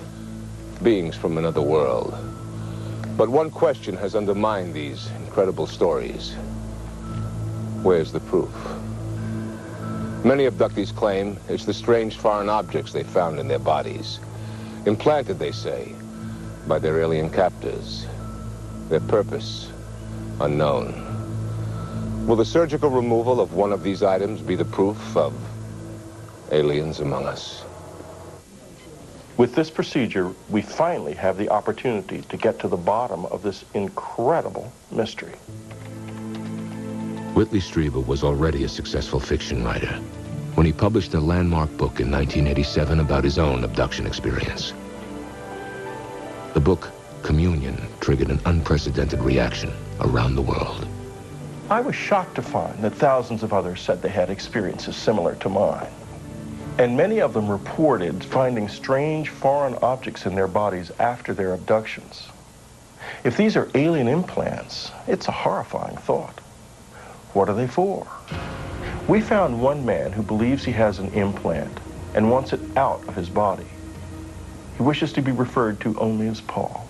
beings from another world. But one question has undermined these incredible stories. Where's the proof? Many abductees claim it's the strange foreign objects they found in their bodies. Implanted, they say, by their alien captors. Their purpose, unknown. Will the surgical removal of one of these items be the proof of aliens among us? With this procedure, we finally have the opportunity to get to the bottom of this incredible mystery. Whitley Strieber was already a successful fiction writer when he published a landmark book in 1987 about his own abduction experience. The book, Communion, triggered an unprecedented reaction around the world. I was shocked to find that thousands of others said they had experiences similar to mine. And many of them reported finding strange foreign objects in their bodies after their abductions. If these are alien implants, it's a horrifying thought. What are they for? We found one man who believes he has an implant and wants it out of his body. He wishes to be referred to only as Paul.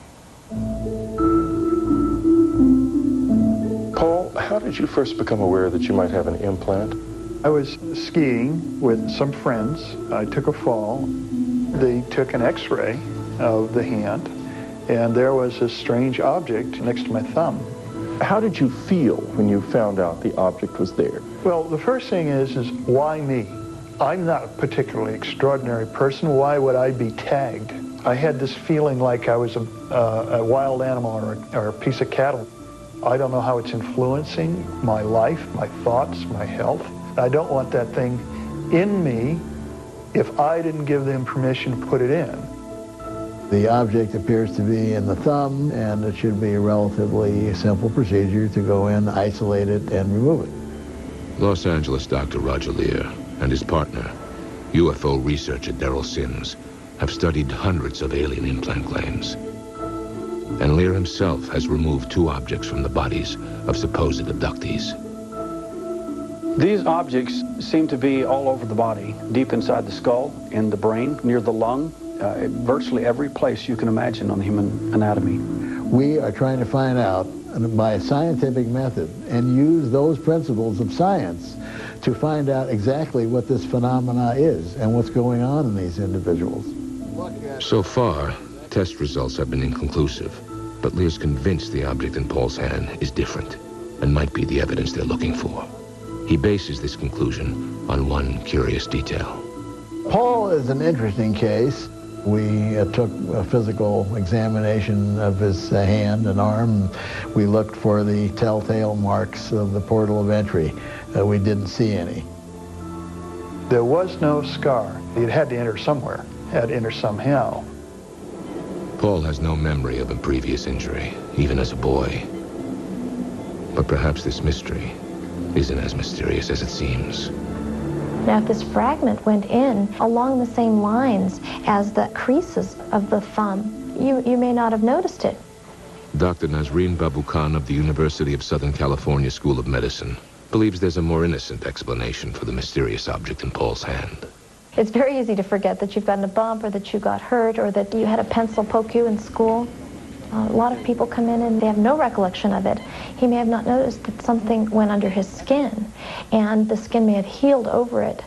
How did you first become aware that you might have an implant? I was skiing with some friends. I took a fall. They took an x-ray of the hand, and there was a strange object next to my thumb. How did you feel when you found out the object was there? Well, the first thing is why me? I'm not a particularly extraordinary person. Why would I be tagged? I had this feeling like I was a wild animal or a piece of cattle. I don't know how it's influencing my life, my thoughts, my health. I don't want that thing in me if I didn't give them permission to put it in. The object appears to be in the thumb, and it should be a relatively simple procedure to go in, isolate it, and remove it. Los Angeles Dr. Roger Lear and his partner, UFO researcher Daryl Sims, have studied hundreds of alien implant claims. And Lear himself has removed 2 objects from the bodies of supposed abductees. These objects seem to be all over the body, deep inside the skull, in the brain, near the lung, virtually every place you can imagine on the human anatomy. We are trying to find out by a scientific method and use those principles of science to find out exactly what this phenomena is and what's going on in these individuals. So far, test results have been inconclusive, but Lear's convinced the object in Paul's hand is different and might be the evidence they're looking for. He bases this conclusion on one curious detail. Paul is an interesting case. We took a physical examination of his hand and arm. We looked for the telltale marks of the portal of entry. We didn't see any. There was no scar. It had to enter somewhere, had to enter somehow. Paul has no memory of a previous injury, even as a boy. But perhaps this mystery isn't as mysterious as it seems. Now, if this fragment went in along the same lines as the creases of the thumb, you may not have noticed it. Dr. Nazreen Babu Khan of the University of Southern California School of Medicine believes there's a more innocent explanation for the mysterious object in Paul's hand. It's very easy to forget that you've gotten a bump or that you got hurt or that you had a pencil poke you in school. A lot of people come in and they have no recollection of it. He may have not noticed that something went under his skin, and the skin may have healed over it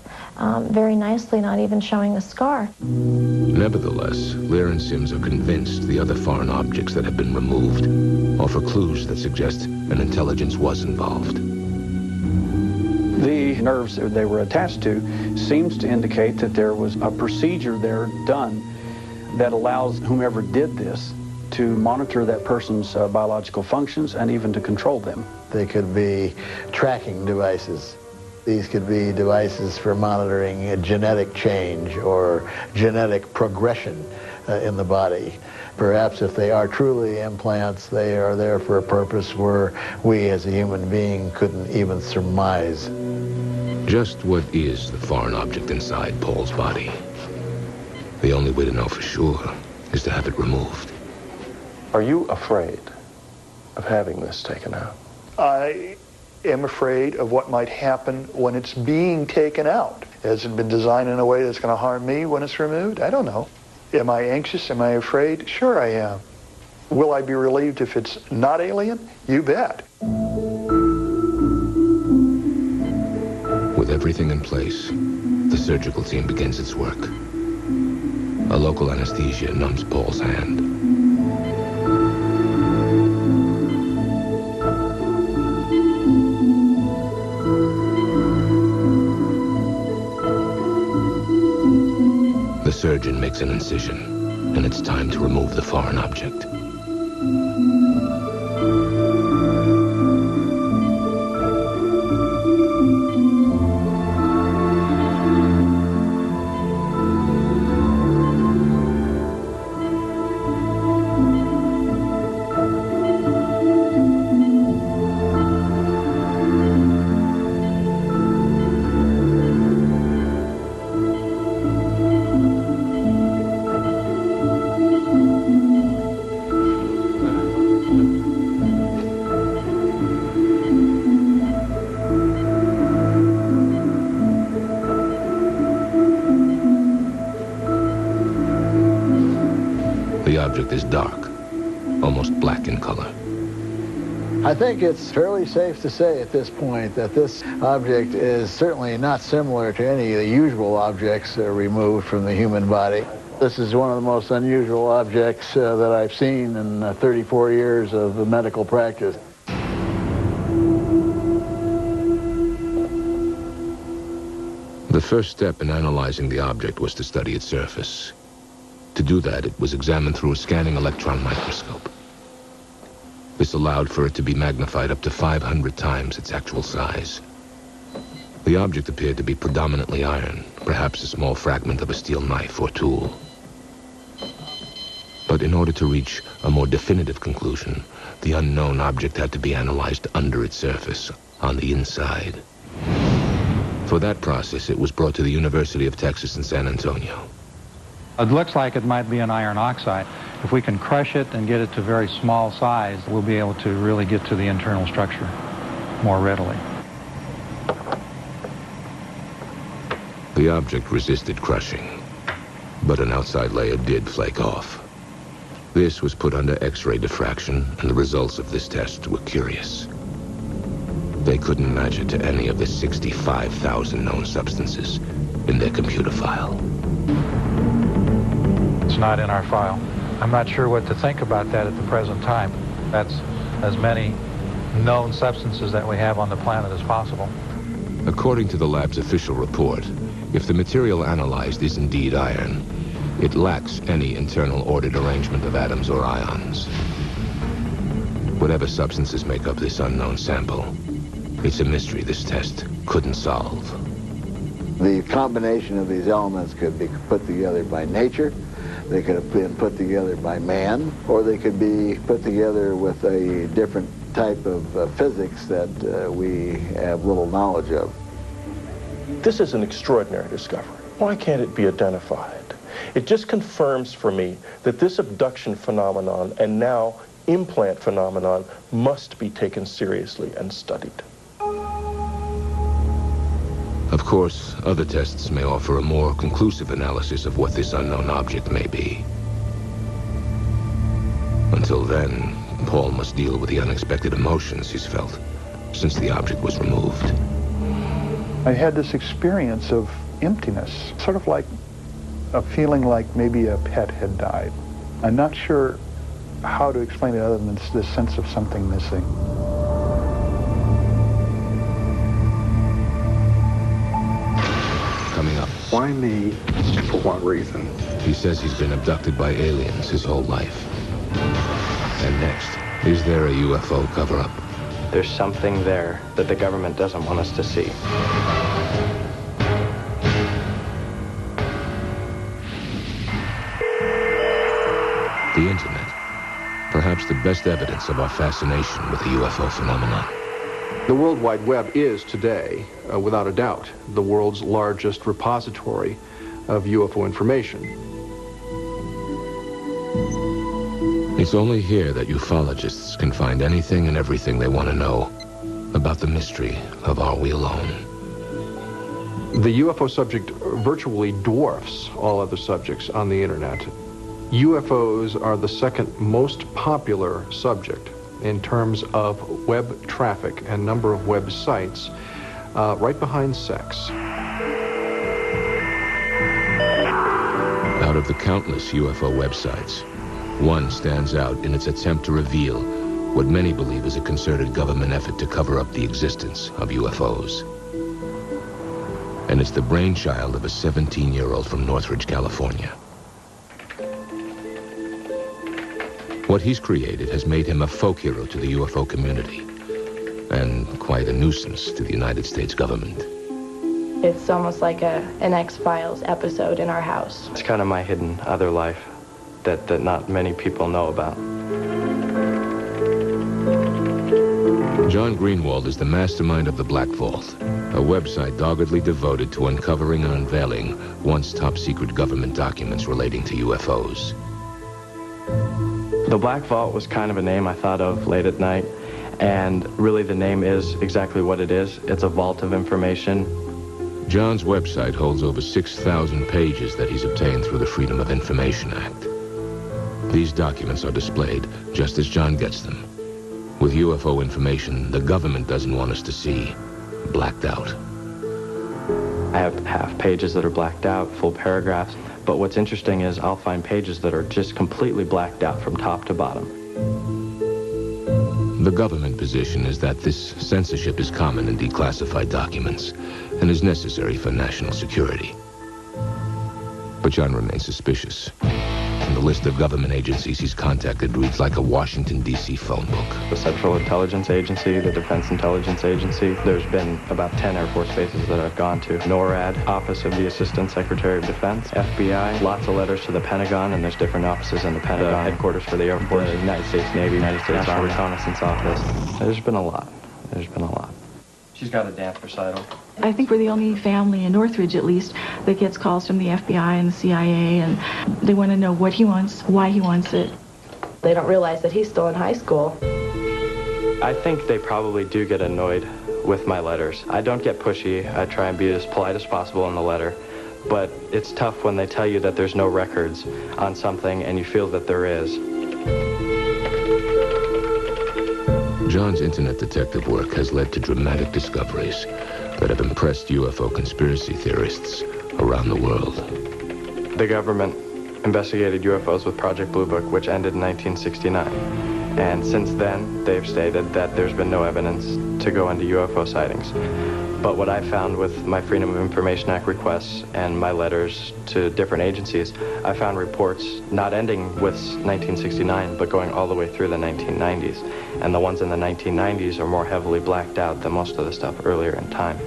very nicely, not even showing a scar. Nevertheless, Lear and Sims are convinced the other foreign objects that have been removed offer clues that suggest an intelligence was involved. The nerves that they were attached to seems to indicate that there was a procedure there done that allows whomever did this to monitor that person's biological functions and even to control them. They could be tracking devices. These could be devices for monitoring a genetic change or genetic progression in the body. Perhaps if they are truly implants, they are there for a purpose where we as a human being couldn't even surmise. Just what is the foreign object inside Paul's body? The only way to know for sure is to have it removed. Are you afraid of having this taken out? I am afraid of what might happen when it's being taken out. Has it been designed in a way that's going to harm me when it's removed? I don't know. Am I anxious? Am I afraid? Sure I am. Will I be relieved if it's not alien? You bet. With everything in place, the surgical team begins its work. A local anesthesia numbs Paul's hand. The surgeon makes an incision, and it's time to remove the foreign object. The object is dark, almost black in color. I think it's fairly safe to say at this point that this object is certainly not similar to any of the usual objects removed from the human body. This is one of the most unusual objects that I've seen in 34 years of medical practice. The first step in analyzing the object was to study its surface. To do that, it was examined through a scanning electron microscope. This allowed for it to be magnified up to 500 times its actual size. The object appeared to be predominantly iron, perhaps a small fragment of a steel knife or tool. But in order to reach a more definitive conclusion, the unknown object had to be analyzed under its surface, on the inside. For that process, it was brought to the University of Texas in San Antonio. It looks like it might be an iron oxide. If we can crush it and get it to very small size, we'll be able to really get to the internal structure more readily. The object resisted crushing, but an outside layer did flake off. This was put under X-ray diffraction, and the results of this test were curious. They couldn't match it to any of the 65,000 known substances in their computer file. It's not in our file. I'm not sure what to think about that at the present time. That's as many known substances that we have on the planet as possible. According to the lab's official report, if the material analyzed is indeed iron, it lacks any internal ordered arrangement of atoms or ions. Whatever substances make up this unknown sample, it's a mystery this test couldn't solve. The combination of these elements could be put together by nature, they could have been put together by man, or they could be put together with a different type of physics that we have little knowledge of. This is an extraordinary discovery. Why can't it be identified? It just confirms for me that this abduction phenomenon and now implant phenomenon must be taken seriously and studied. Of course, other tests may offer a more conclusive analysis of what this unknown object may be. Until then, Paul must deal with the unexpected emotions he's felt since the object was removed. I had this experience of emptiness, sort of like a feeling like maybe a pet had died. I'm not sure how to explain it other than this sense of something missing. Coming up. Why me? For what reason? He says he's been abducted by aliens his whole life. And next, is there a UFO cover-up? There's something there that the government doesn't want us to see. The internet. Perhaps the best evidence of our fascination with the UFO phenomenon. The World Wide Web is today, without a doubt, the world's largest repository of UFO information. It's only here that ufologists can find anything and everything they want to know about the mystery of Are We Alone? The UFO subject virtually dwarfs all other subjects on the internet. UFOs are the second most popular subject in terms of web traffic and number of websites, right behind sex. Out of the countless UFO websites, one stands out in its attempt to reveal what many believe is a concerted government effort to cover up the existence of UFOs. And it's the brainchild of a 17-year-old from Northridge, California. What he's created has made him a folk hero to the UFO community, and quite a nuisance to the United States government. It's almost like an X-Files episode in our house. It's kind of my hidden other life that not many people know about. John Greenwald is the mastermind of the Black Vault, a website doggedly devoted to uncovering and unveiling once top-secret government documents relating to UFOs. The Black Vault was kind of a name I thought of late at night, and really the name is exactly what it is. It's a vault of information. John's website holds over 6,000 pages that he's obtained through the Freedom of Information Act. These documents are displayed just as John gets them, With UFO information the government doesn't want us to see, blacked out. I have half pages that are blacked out, full paragraphs, but what's interesting is I'll find pages that are just completely blacked out from top to bottom. The government position is that this censorship is common in declassified documents and is necessary for national security. But John remains suspicious. And the list of government agencies he's contacted reads like a Washington, D.C. phone book. The Central Intelligence Agency, the Defense Intelligence Agency. There's been about 10 Air Force bases that I've gone to. NORAD, Office of the Assistant Secretary of Defense, FBI, lots of letters to the Pentagon, and there's different offices in the Pentagon. The headquarters for the Air Force, the United States Navy, United States National Reconnaissance Office. There's been a lot. There's been a lot. She's got a dance recital. I think we're the only family in Northridge, at least, that gets calls from the FBI and the CIA, and they want to know what he wants, why he wants it. They don't realize that he's still in high school. I think they probably do get annoyed with my letters. I don't get pushy. I try and be as polite as possible in the letter. But it's tough when they tell you that there's no records on something and you feel that there is. John's internet detective work has led to dramatic discoveries that have impressed UFO conspiracy theorists around the world. The government investigated UFOs with Project Blue Book, which ended in 1969. And since then, they've stated that there's been no evidence to go into UFO sightings. But what I found with my Freedom of Information Act requests and my letters to different agencies, I found reports not ending with 1969, but going all the way through the 1990s. And the ones in the 1990s are more heavily blacked out than most of the stuff earlier in time.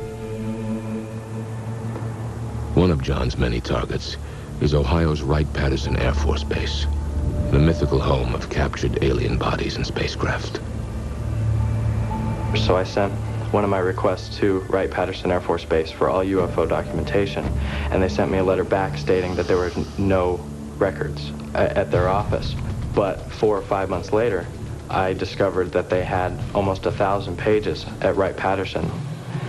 One of John's many targets is Ohio's Wright-Patterson Air Force Base, the mythical home of captured alien bodies and spacecraft. So I sent one of my requests to Wright-Patterson Air Force Base for all UFO documentation, and they sent me a letter back stating that there were no records at their office. But 4 or 5 months later, I discovered that they had almost 1,000 pages at Wright-Patterson.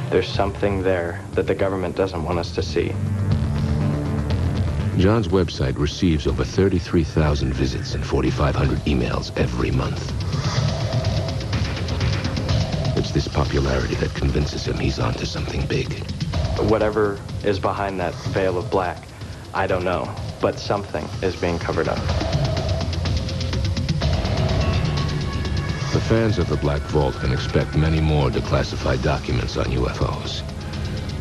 There's something there that the government doesn't want us to see. John's website receives over 33,000 visits and 4,500 emails every month. It's this popularity that convinces him he's onto something big. Whatever is behind that veil of black, I don't know, but something is being covered up. The fans of the Black Vault can expect many more declassified documents on UFOs.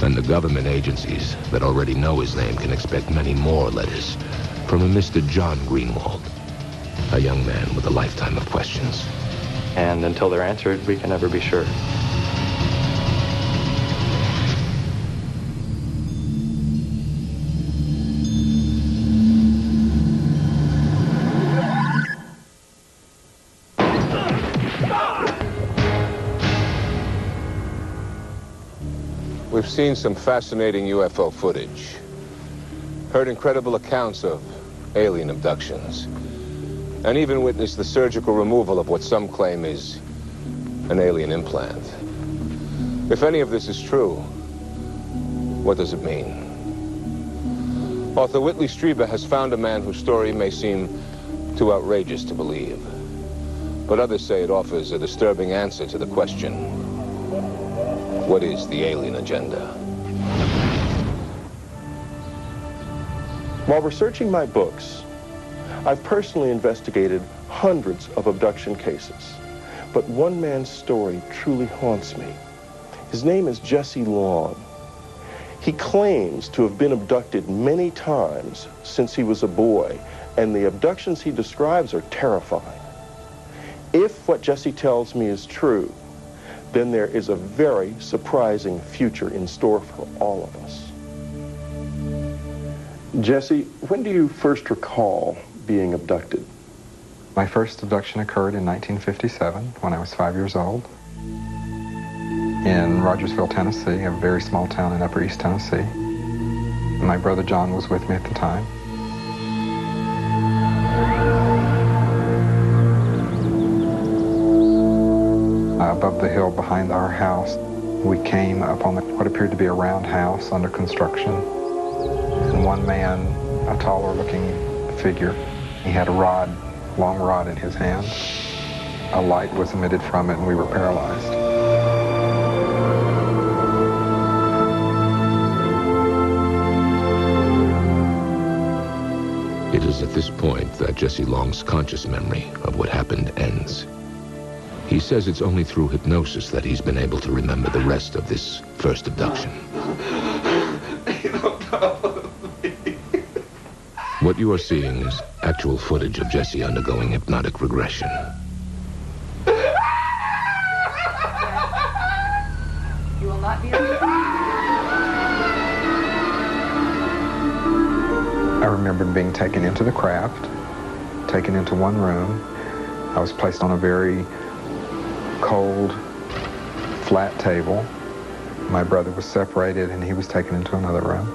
And the government agencies that already know his name can expect many more letters from a Mr. John Greenwald, a young man with a lifetime of questions. And until they're answered, we can never be sure. We've seen some fascinating UFO footage, heard incredible accounts of alien abductions, and even witnessed the surgical removal of what some claim is an alien implant. If any of this is true, what does it mean? Author Whitley Strieber has found a man whose story may seem too outrageous to believe, but others say it offers a disturbing answer to the question, what is the alien agenda? While researching my books, I've personally investigated hundreds of abduction cases, but one man's story truly haunts me. His name is Jesse Long. He claims to have been abducted many times since he was a boy, and the abductions he describes are terrifying. If what Jesse tells me is true, then there is a very surprising future in store for all of us. Jesse, when do you first recall being abducted? My first abduction occurred in 1957 when I was 5 years old in Rogersville, Tennessee, a very small town in Upper East Tennessee. My brother John was with me at the time. Above the hill behind our house, we came upon what appeared to be a round house under construction. And one man, a taller looking figure, he had a rod, long rod in his hand. a light was emitted from it and we were paralyzed. It is at this point that Jesse Long's conscious memory of what happened ends. He says it's only through hypnosis that he's been able to remember the rest of this first abduction. What you are seeing is actual footage of Jesse undergoing hypnotic regression. You will not be I remember being taken into the craft, taken into one room. I was placed on a very cold, flat table. My brother was separated and he was taken into another room.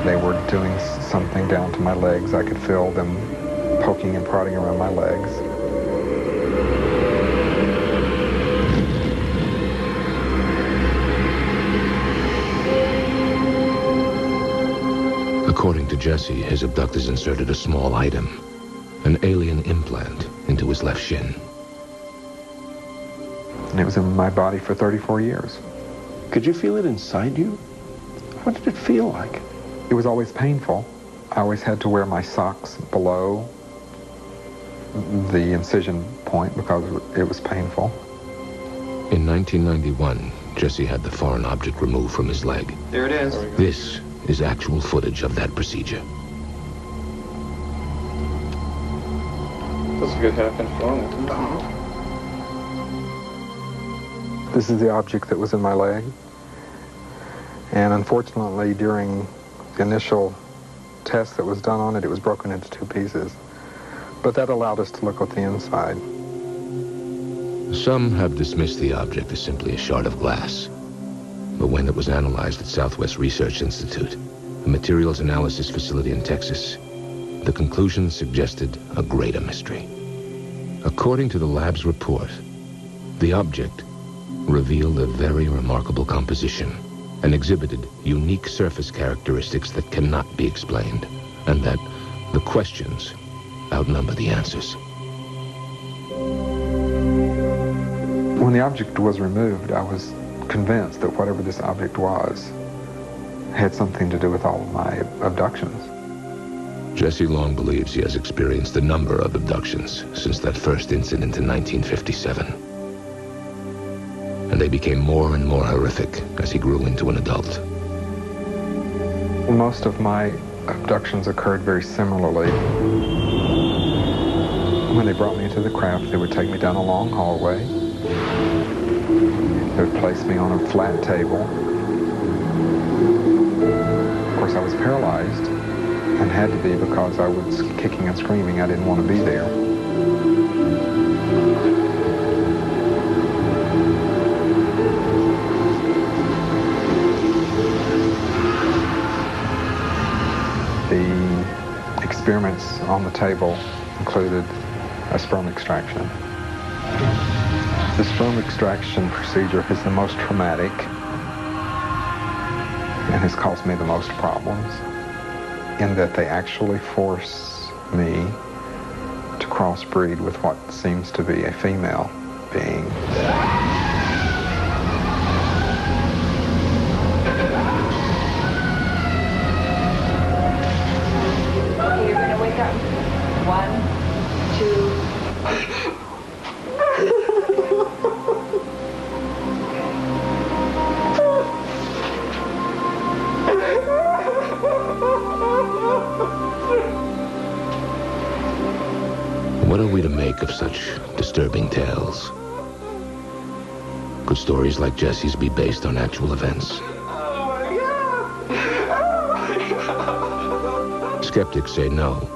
They were doing something down to my legs. I could feel them poking and prodding around my legs. According to Jesse, his abductors inserted a small item, an alien implant, into his left shin. And it was in my body for 34 years. Could you feel it inside you? What did it feel like? It was always painful. I always had to wear my socks below the incision point because it was painful. In 1991, Jesse had the foreign object removed from his leg. There it is. This is actual footage of that procedure. That's a good half-inch long. This is the object that was in my leg. And unfortunately, during the initial test that was done on it, it was broken into 2 pieces. But that allowed us to look at the inside. Some have dismissed the object as simply a shard of glass. But when it was analyzed at Southwest Research Institute, a materials analysis facility in Texas, the conclusions suggested a greater mystery. According to the lab's report, the object revealed a very remarkable composition and exhibited unique surface characteristics that cannot be explained, and that the questions outnumber the answers. When the object was removed, I was convinced that whatever this object was had something to do with all of my abductions. Jesse Long believes he has experienced a number of abductions since that first incident in 1957. And they became more and more horrific as he grew into an adult. Most of my abductions occurred very similarly. When they brought me into the craft, they would take me down a long hallway. They would place me on a flat table. Of course, I was paralyzed and had to be because I was kicking and screaming. I didn't want to be there. The experiments on the table included a sperm extraction. The sperm extraction procedure is the most traumatic and has caused me the most problems in that they actually force me to crossbreed with what seems to be a female being. Okay, you're gonna wake up. 1, 2. What are we to make of such disturbing tales? Could stories like Jesse's be based on actual events? Skeptics say no.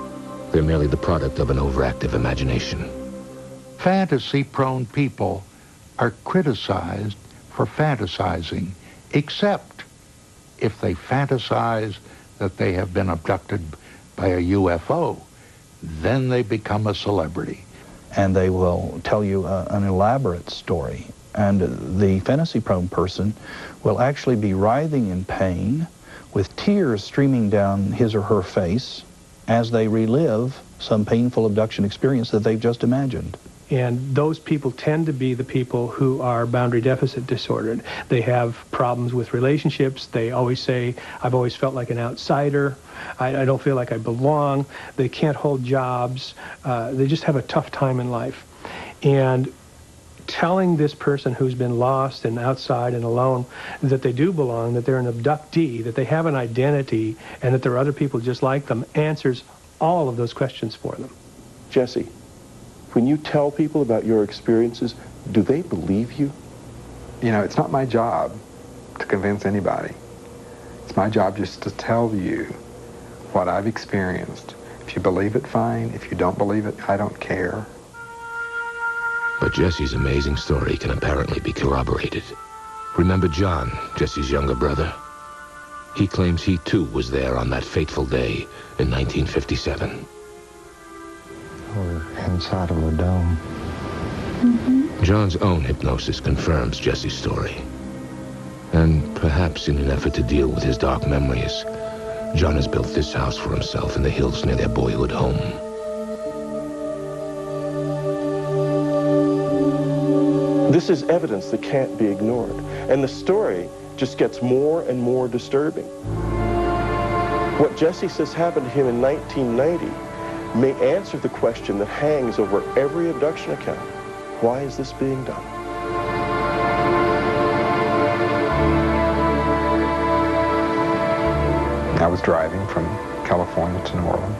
They're merely the product of an overactive imagination. Fantasy-prone people are criticized for fantasizing, except if they fantasize that they have been abducted by a UFO. then they become a celebrity. And they will tell you an elaborate story. And the fantasy-prone person will actually be writhing in pain with tears streaming down his or her face as they relive some painful abduction experience that they've just imagined. And those people tend to be the people who are boundary deficit disordered. They have problems with relationships. They always say, I've always felt like an outsider. I don't feel like I belong. They can't hold jobs. They just have a tough time in life. And telling this person who's been lost and outside and alone that they do belong, that they're an abductee, that they have an identity, and that there are other people just like them, answers all of those questions for them. Jesse, when you tell people about your experiences, do they believe you? You know, it's not my job to convince anybody. It's my job just to tell you what I've experienced. If you believe it, fine. If you don't believe it, I don't care. But Jesse's amazing story can apparently be corroborated. Remember John, Jesse's younger brother? He claims he too was there on that fateful day in 1957. We're inside of a dome. John's own hypnosis confirms Jesse's story. And perhaps in an effort to deal with his dark memories, John has built this house for himself in the hills near their boyhood home. This is evidence that can't be ignored. And the story just gets more and more disturbing. What Jesse says happened to him in 1990 may answer the question that hangs over every abduction account. Why is this being done? I was driving from California to New Orleans,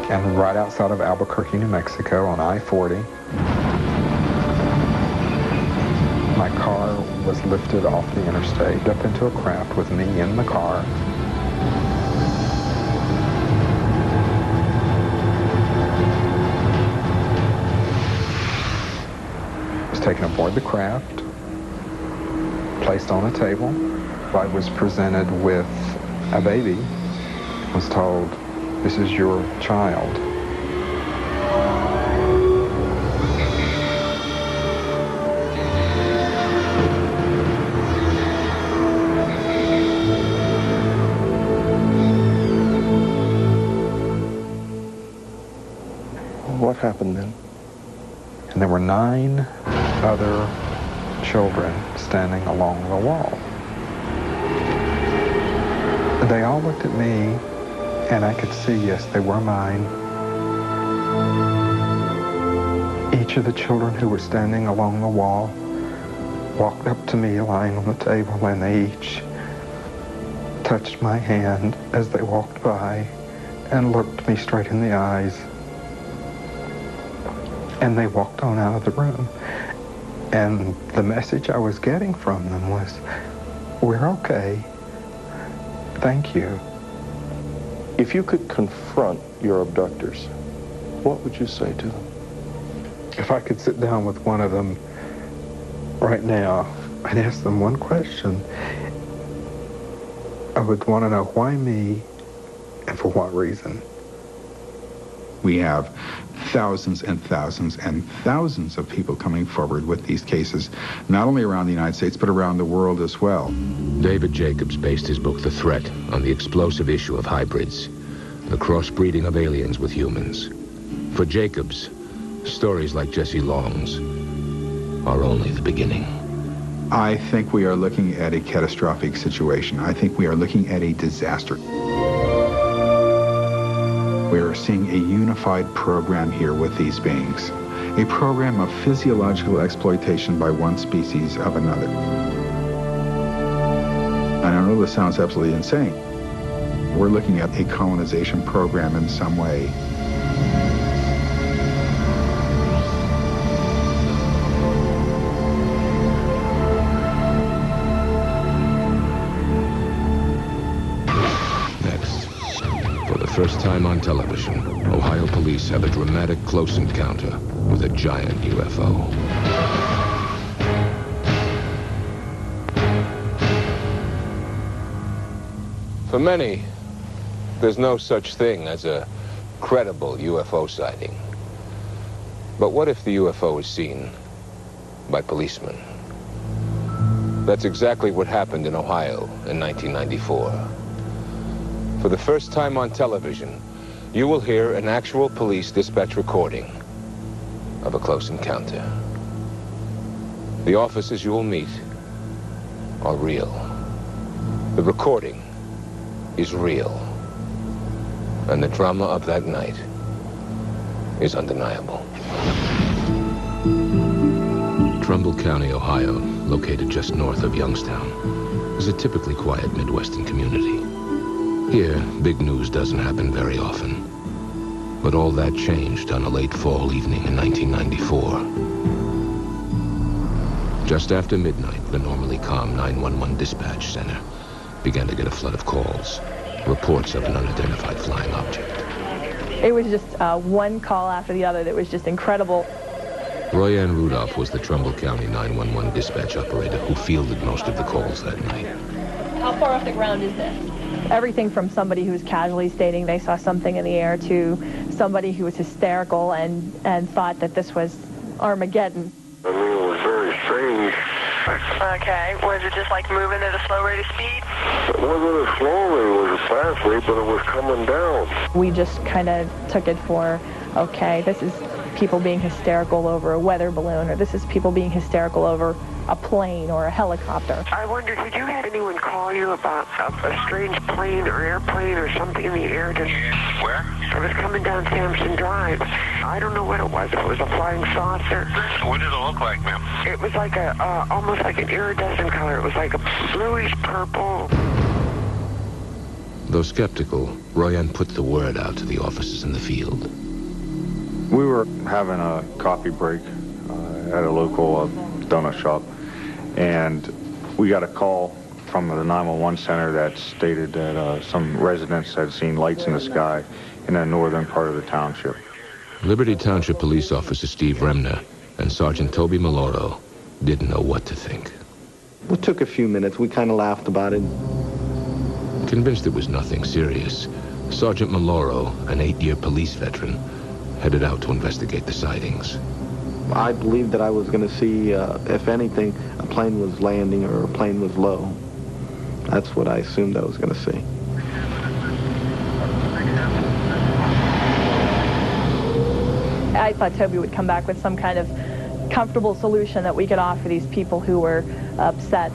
and right outside of Albuquerque, New Mexico on I-40, my car was lifted off the interstate up into a craft with me in the car. I was taken aboard the craft, placed on a table. I was presented with a baby, was told, "This is your child." What happened then? And there were 9 other children standing along the wall. They all looked at me, and I could see, yes, they were mine. Each of the children who were standing along the wall walked up to me lying on the table, and they each touched my hand as they walked by and looked me straight in the eyes. And they walked on out of the room. And the message I was getting from them was, "We're okay. Thank you." If you could confront your abductors, what would you say to them? If I could sit down with one of them right now and ask them one question, I would want to know why me and for what reason. We have thousands and thousands and thousands of people coming forward with these cases, not only around the United States, but around the world as well. David Jacobs based his book, The Threat, on the explosive issue of hybrids, the crossbreeding of aliens with humans. For Jacobs, stories like Jesse Long's are only the beginning. I think we are looking at a catastrophic situation. I think we are looking at a disaster. We are seeing a unified program here with these beings, a program of physiological exploitation by one species of another. And I know this sounds absolutely insane. We're looking at a colonization program in some way. First time on television, Ohio police have a dramatic close encounter with a giant UFO. For many, there's no such thing as a credible UFO sighting. But what if the UFO is seen by policemen? That's exactly what happened in Ohio in 1994. For the first time on television, you will hear an actual police dispatch recording of a close encounter. The officers you will meet are real. The recording is real. And the drama of that night is undeniable. Trumbull County, Ohio, located just north of Youngstown, is a typically quiet Midwestern community. Here, big news doesn't happen very often. But all that changed on a late fall evening in 1994. Just after midnight, the normally calm 911 dispatch center began to get a flood of calls, reports of an unidentified flying object. It was just one call after the other that was just incredible. Royanne Rudolph was the Trumbull County 911 dispatch operator who fielded most of the calls that night. How far off the ground is this? Everything from somebody who was casually stating they saw something in the air to somebody who was hysterical and thought that this was Armageddon. I mean, it was very strange. Okay, was it just like moving at a slow rate of speed? It wasn't a slow rate, it was a fast rate, but it was coming down. We just kind of took it for, okay, this is people being hysterical over a weather balloon, or this is people being hysterical over a plane or a helicopter. I wonder, did you have anyone call you about a strange plane or airplane or something in the air? Where? It was coming down Sampson Drive. I don't know what it was. It was a flying saucer. What did it look like, ma'am? It was like almost like an iridescent color. It was like a bluish purple. Though skeptical, Royanne put the word out to the officers in the field. We were having a coffee break at a local donut shop, and we got a call from the 911 center that stated that some residents had seen lights in the sky in the northern part of the township. Liberty Township Police Officer Steve Remner and Sergeant Toby Maloro didn't know what to think. It took a few minutes. We kind of laughed about it. Convinced it was nothing serious, Sergeant Maloro, an 8-year police veteran, headed out to investigate the sightings. I believed that I was going to see, if anything, a plane was landing or a plane was low. That's what I assumed I was going to see. I thought Toby would come back with some kind of comfortable solution that we could offer these people who were upset.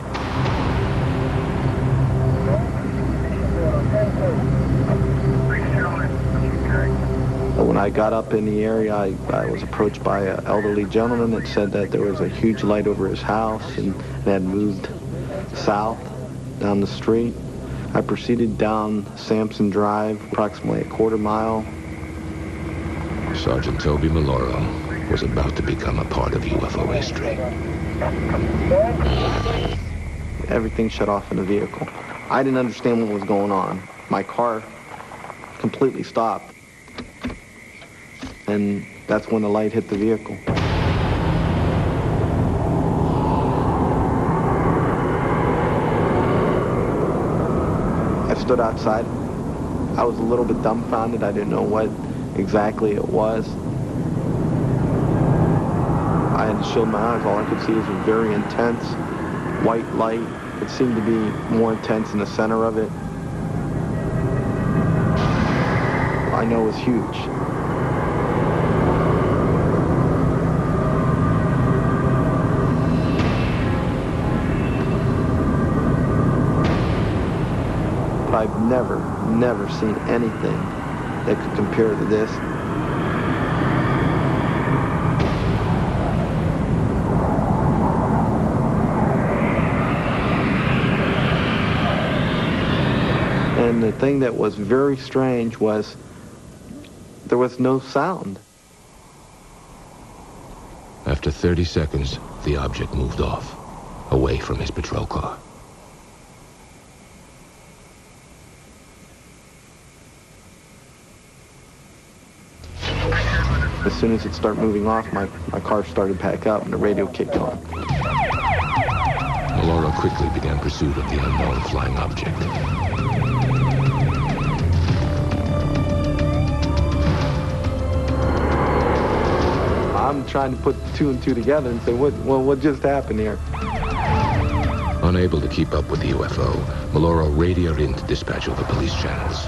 When I got up in the area, I was approached by an elderly gentleman that said that there was a huge light over his house and it had moved south down the street. I proceeded down Sampson Drive, approximately a quarter mile. Sergeant Toby Maloro was about to become a part of UFO history. Everything shut off in the vehicle. I didn't understand what was going on. My car completely stopped. And that's when the light hit the vehicle. I stood outside. I was a little bit dumbfounded. I didn't know what exactly it was. I had to shield my eyes. All I could see was a very intense white light. It seemed to be more intense in the center of it. I know it was huge. I've never seen anything that could compare to this. And the thing that was very strange was there was no sound. After 30 seconds, the object moved off, away from his patrol car. As soon as it started moving off, my car started back up and the radio kicked on. Maloro quickly began pursuit of the unknown flying object. trying to put two and two together and say, what just happened here? Unable to keep up with the UFO, Maloro radioed in to dispatch over police channels.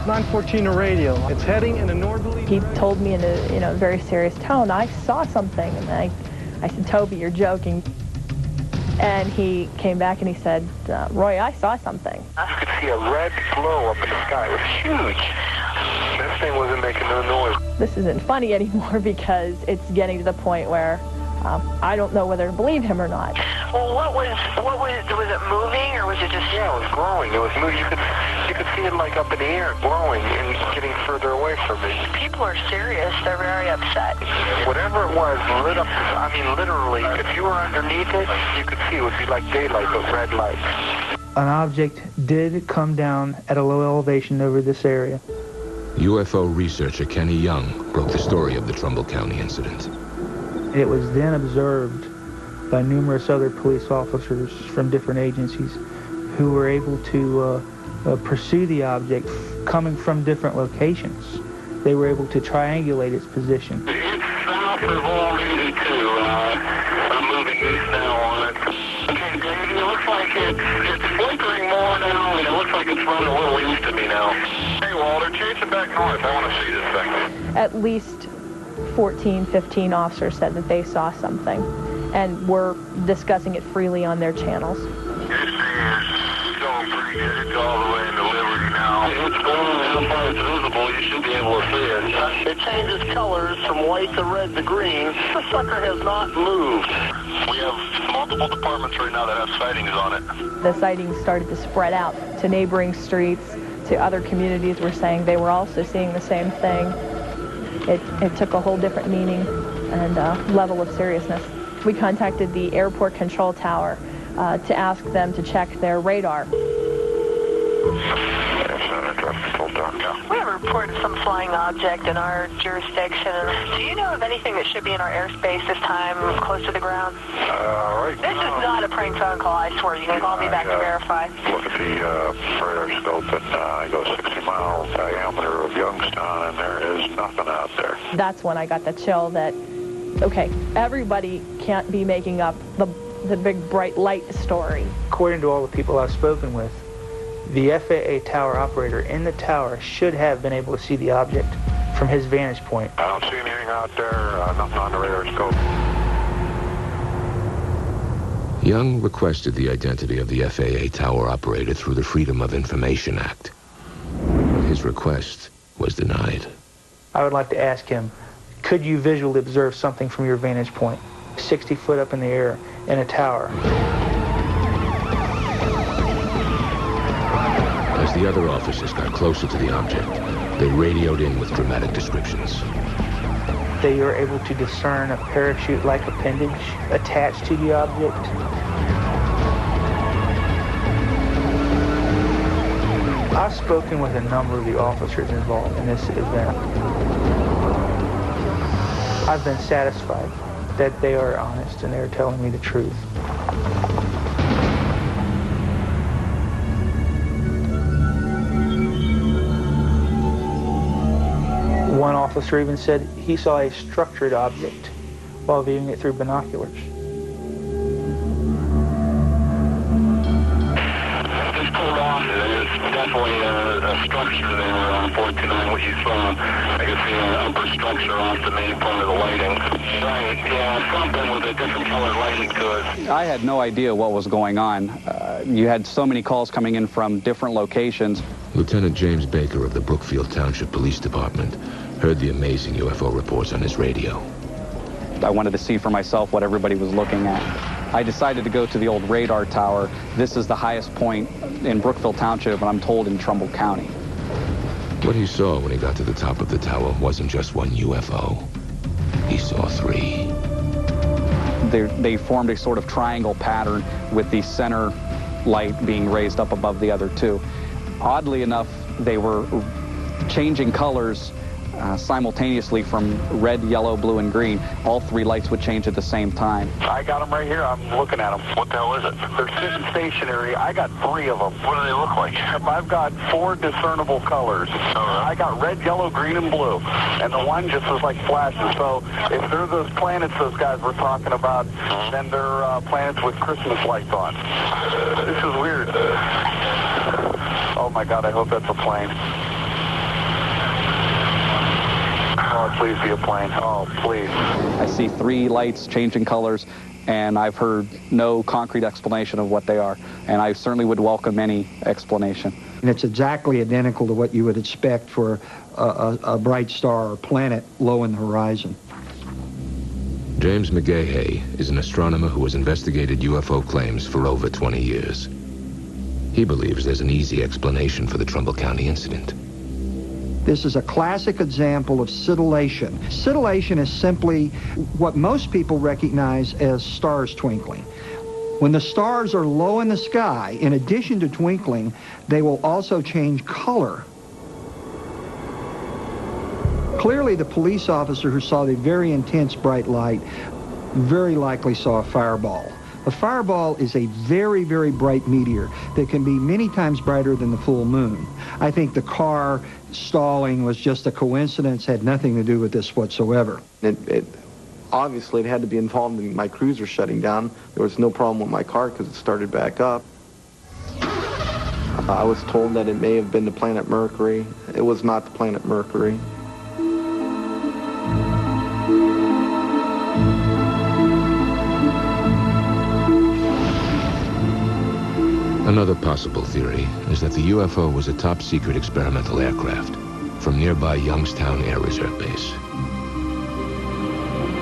914 to radio. It's heading in a northerly... He told me in a very serious tone, I saw something. And I said, Toby, you're joking. And he came back and he said, Roy, I saw something. You could see a red glow up in the sky. It was huge. This thing wasn't making no noise. This isn't funny anymore because it's getting to the point where I don't know whether to believe him or not. Well, was it moving or was it just... Yeah, it was glowing. It was moving. You could see it like up in the air, glowing and getting further away from me. People are serious. They're very upset. Whatever it was lit up, I mean, literally, if you were underneath it, you could see it would be like daylight, but red light. An object did come down at a low elevation over this area. UFO researcher Kenny Young broke the story of the Trumbull County incident. It was then observed by numerous other police officers from different agencies who were able to pursue the object coming from different locations. They were able to triangulate its position. It's south of all-82. I'm moving east now on it. Okay, David, it looks like it's flickering more now, and it looks like it's running a little east of me now. Hey, Walter, chase it back north. I want to see this thing. At least 14, 15 officers said that they saw something and were discussing it freely on their channels. This thing is going pretty good. It's all the way into Liberty now. It's going how far it's visible. You should be able to see it. It changes colors from white to red to green. The sucker has not moved. We have multiple departments right now that have sightings on it. The sightings started to spread out to neighboring streets, to other communities were saying they were also seeing the same thing. It took a whole different meaning and level of seriousness. We contacted the airport control tower to ask them to check their radar. We have a report of some flying object in our jurisdiction. Do you know of anything that should be in our airspace this time, close to the ground? Right This is not a prank phone call, I swear. You can call me back to verify. Look at the radar scope, and I go 60 mile diameter of Youngstown, and there is nothing out there. That's when I got the chill that, okay, everybody can't be making up the big bright light story. According to all the people I've spoken with, the FAA tower operator in the tower should have been able to see the object from his vantage point. I don't see anything out there, nothing on the radar scope. Young requested the identity of the FAA tower operator through the Freedom of Information Act. His request was denied. I would like to ask him, could you visually observe something from your vantage point, 60 foot up in the air in a tower? As the other officers got closer to the object, they radioed in with dramatic descriptions. They were able to discern a parachute-like appendage attached to the object. I've spoken with a number of the officers involved in this event. I've been satisfied that they are honest and they're telling me the truth. One officer even said he saw a structured object while viewing it through binoculars. Just pulled off, there's definitely a structure there on 429, what you saw. I can see an upper structure off the main part of the lighting. Right, yeah, something with a different color lighting to it. I had no idea what was going on. You had so many calls coming in from different locations. Lieutenant James Baker of the Brookfield Township Police Department heard the amazing UFO reports on his radio. I wanted to see for myself what everybody was looking at. I decided to go to the old radar tower. This is the highest point in Brookfield Township, and I'm told in Trumbull County. What he saw when he got to the top of the tower wasn't just one UFO. He saw three. They formed a sort of triangle pattern with the center light being raised up above the other two. Oddly enough, they were changing colors simultaneously from red, yellow, blue, and green. All three lights would change at the same time. I got them right here. I'm looking at them. What the hell is it? They're sitting stationary. I got 3 of them. What do they look like? I've got 4 discernible colors. I got red, yellow, green, and blue. And the one just was like flashing. So if they're those planets those guys were talking about, then they're planets with Christmas lights on. This is weird. Oh my God, I hope that's a plane. Oh, please be a plane. Oh, please. I see 3 lights changing colors, and I've heard no concrete explanation of what they are. And I certainly would welcome any explanation. And it's exactly identical to what you would expect for a bright star or planet low in the horizon. James McGahey is an astronomer who has investigated UFO claims for over 20 years. He believes there's an easy explanation for the Trumbull County incident. This is a classic example of scintillation. Scintillation is simply what most people recognize as stars twinkling. When the stars are low in the sky, in addition to twinkling, they will also change color. Clearly, the police officer who saw the very intense bright light very likely saw a fireball. A fireball is a very, very bright meteor that can be many times brighter than the full moon. I think the car stalling was just a coincidence, had nothing to do with this whatsoever. Obviously, it had to be involved in my cruiser shutting down. There was no problem with my car because it started back up. I was told that it may have been the planet Mercury. It was not the planet Mercury. Another possible theory is that the UFO was a top-secret experimental aircraft from nearby Youngstown Air Reserve Base.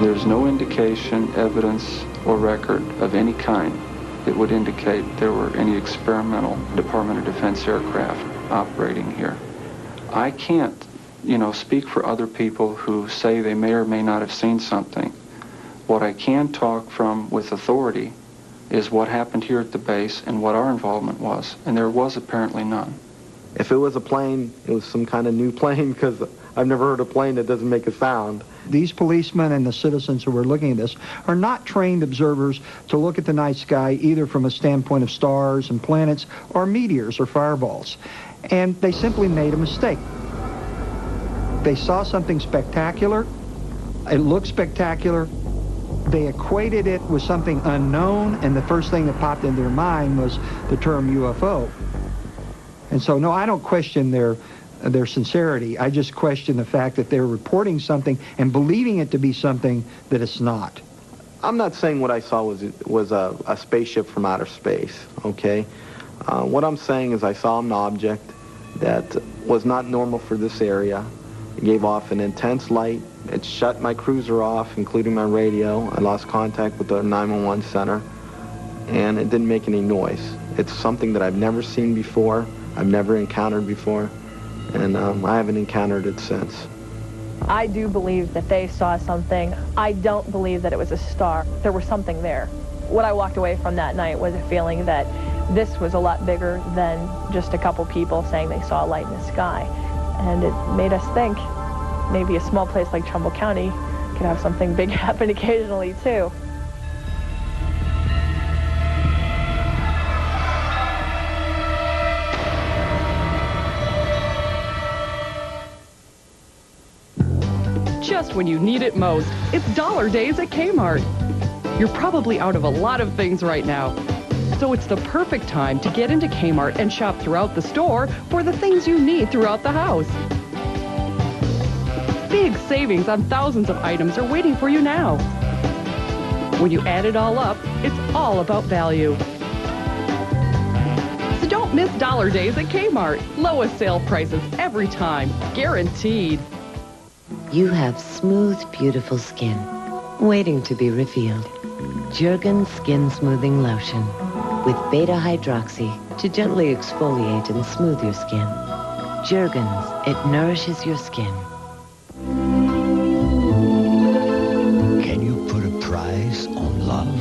There's no indication, evidence, or record of any kind that would indicate there were any experimental Department of Defense aircraft operating here. I can't, speak for other people who say they may or may not have seen something. What I can talk from with authority is what happened here at the base and what our involvement was, and there was apparently none. If it was a plane, it was some kind of new plane, because I've never heard a plane that doesn't make a sound. These policemen and the citizens who were looking at this are not trained observers to look at the night sky either from a standpoint of stars and planets or meteors or fireballs. And they simply made a mistake. They saw something spectacular. It looked spectacular. They equated it with something unknown, and the first thing that popped into their mind was the term UFO. And so, no, I don't question their sincerity. I just question the fact that they're reporting something and believing it to be something that it's not. I'm not saying what I saw was a spaceship from outer space, okay? What I'm saying is I saw an object that was not normal for this area. It gave off an intense light. It shut my cruiser off, including my radio. I lost contact with the 911 center, and it didn't make any noise. It's something that I've never seen before, I've never encountered before, and I haven't encountered it since. I do believe that they saw something. I don't believe that it was a star. There was something there. What I walked away from that night was a feeling that this was a lot bigger than just a couple people saying they saw a light in the sky. And it made us think maybe a small place like Trumbull County could have something big happen occasionally, too. Just when you need it most, it's Dollar Days at Kmart. You're probably out of a lot of things right now. So it's the perfect time to get into Kmart and shop throughout the store for the things you need throughout the house. Big savings on thousands of items are waiting for you now. When you add it all up, it's all about value. So don't miss Dollar Days at Kmart. Lowest sale prices every time, guaranteed. You have smooth, beautiful skin, waiting to be revealed. Jergens Skin Smoothing Lotion with beta-hydroxy to gently exfoliate and smooth your skin. Jergens, it nourishes your skin. Can you put a price on love?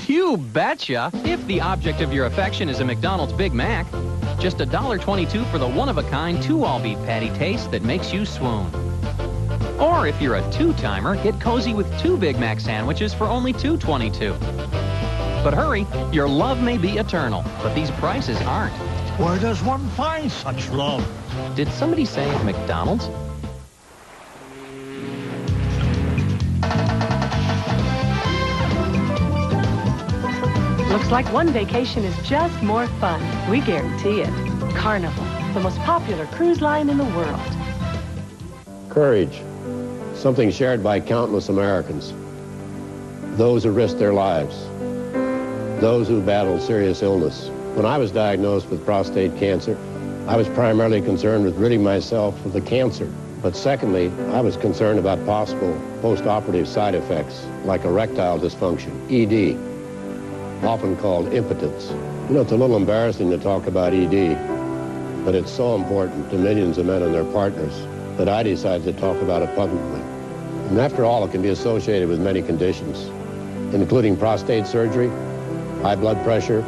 You betcha! If the object of your affection is a McDonald's Big Mac, Just $1.22 for the one-of-a-kind two-all-beef patty taste that makes you swoon. Or if you're a two-timer, get cozy with 2 Big Mac sandwiches for only $2.22. But hurry, your love may be eternal, but these prices aren't. Where does one find such love? Did somebody say McDonald's? Looks like one vacation is just more fun. We guarantee it. Carnival, the most popular cruise line in the world. Courage, something shared by countless Americans. Those who risked their lives. Those who battled serious illness. When I was diagnosed with prostate cancer, I was primarily concerned with ridding myself of the cancer. But secondly, I was concerned about possible post-operative side effects like erectile dysfunction, ED, often called impotence. You know, it's a little embarrassing to talk about ED, but it's so important to millions of men and their partners that I decided to talk about it publicly. And after all, it can be associated with many conditions, including prostate surgery, high blood pressure,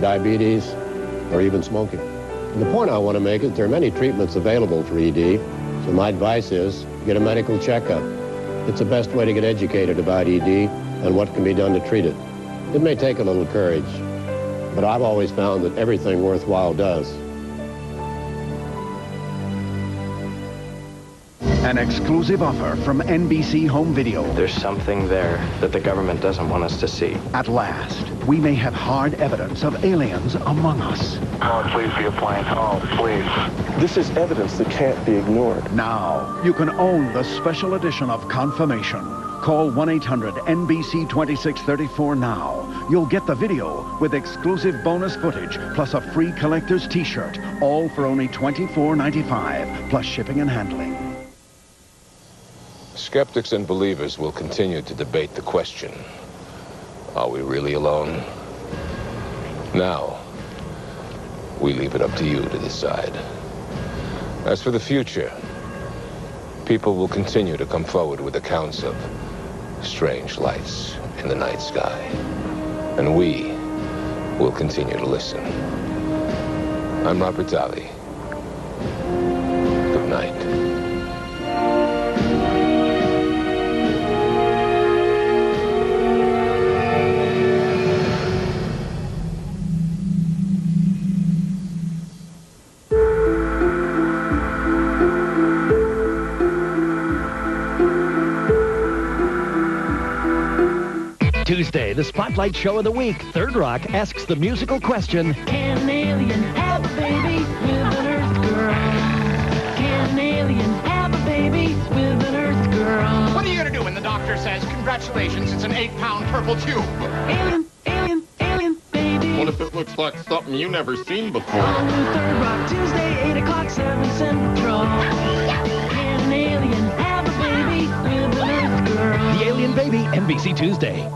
diabetes, or even smoking. And the point I want to make is there are many treatments available for ED, so my advice is get a medical checkup. It's the best way to get educated about ED and what can be done to treat it. It may take a little courage, but I've always found that everything worthwhile does. An exclusive offer from NBC Home Video. There's something there that the government doesn't want us to see. At last, we may have hard evidence of aliens among us. Oh, please be a plane. Oh, please. This is evidence that can't be ignored. Now, you can own the special edition of Confirmation. Call 1-800-NBC-2634 now. You'll get the video with exclusive bonus footage, plus a free collector's t-shirt, all for only $24.95, plus shipping and handling. Skeptics and believers will continue to debate the question, are we really alone? Now, we leave it up to you to decide. As for the future, people will continue to come forward with accounts of strange lights in the night sky. And we will continue to listen. I'm Robert Davi. Good night. Tuesday, the Spotlight Show of the Week. Third Rock asks the musical question, Can an alien have a baby with an Earth girl? Can an alien have a baby with an Earth girl? What are you gonna do when the doctor says, congratulations, it's an 8-pound purple tube? Alien, alien, alien baby. What if it looks like something you never seen before? On the Third Rock, Tuesday, 8 o'clock, 7 Central. Can an alien have a baby with an Earth girl? The Alien Baby, NBC Tuesday.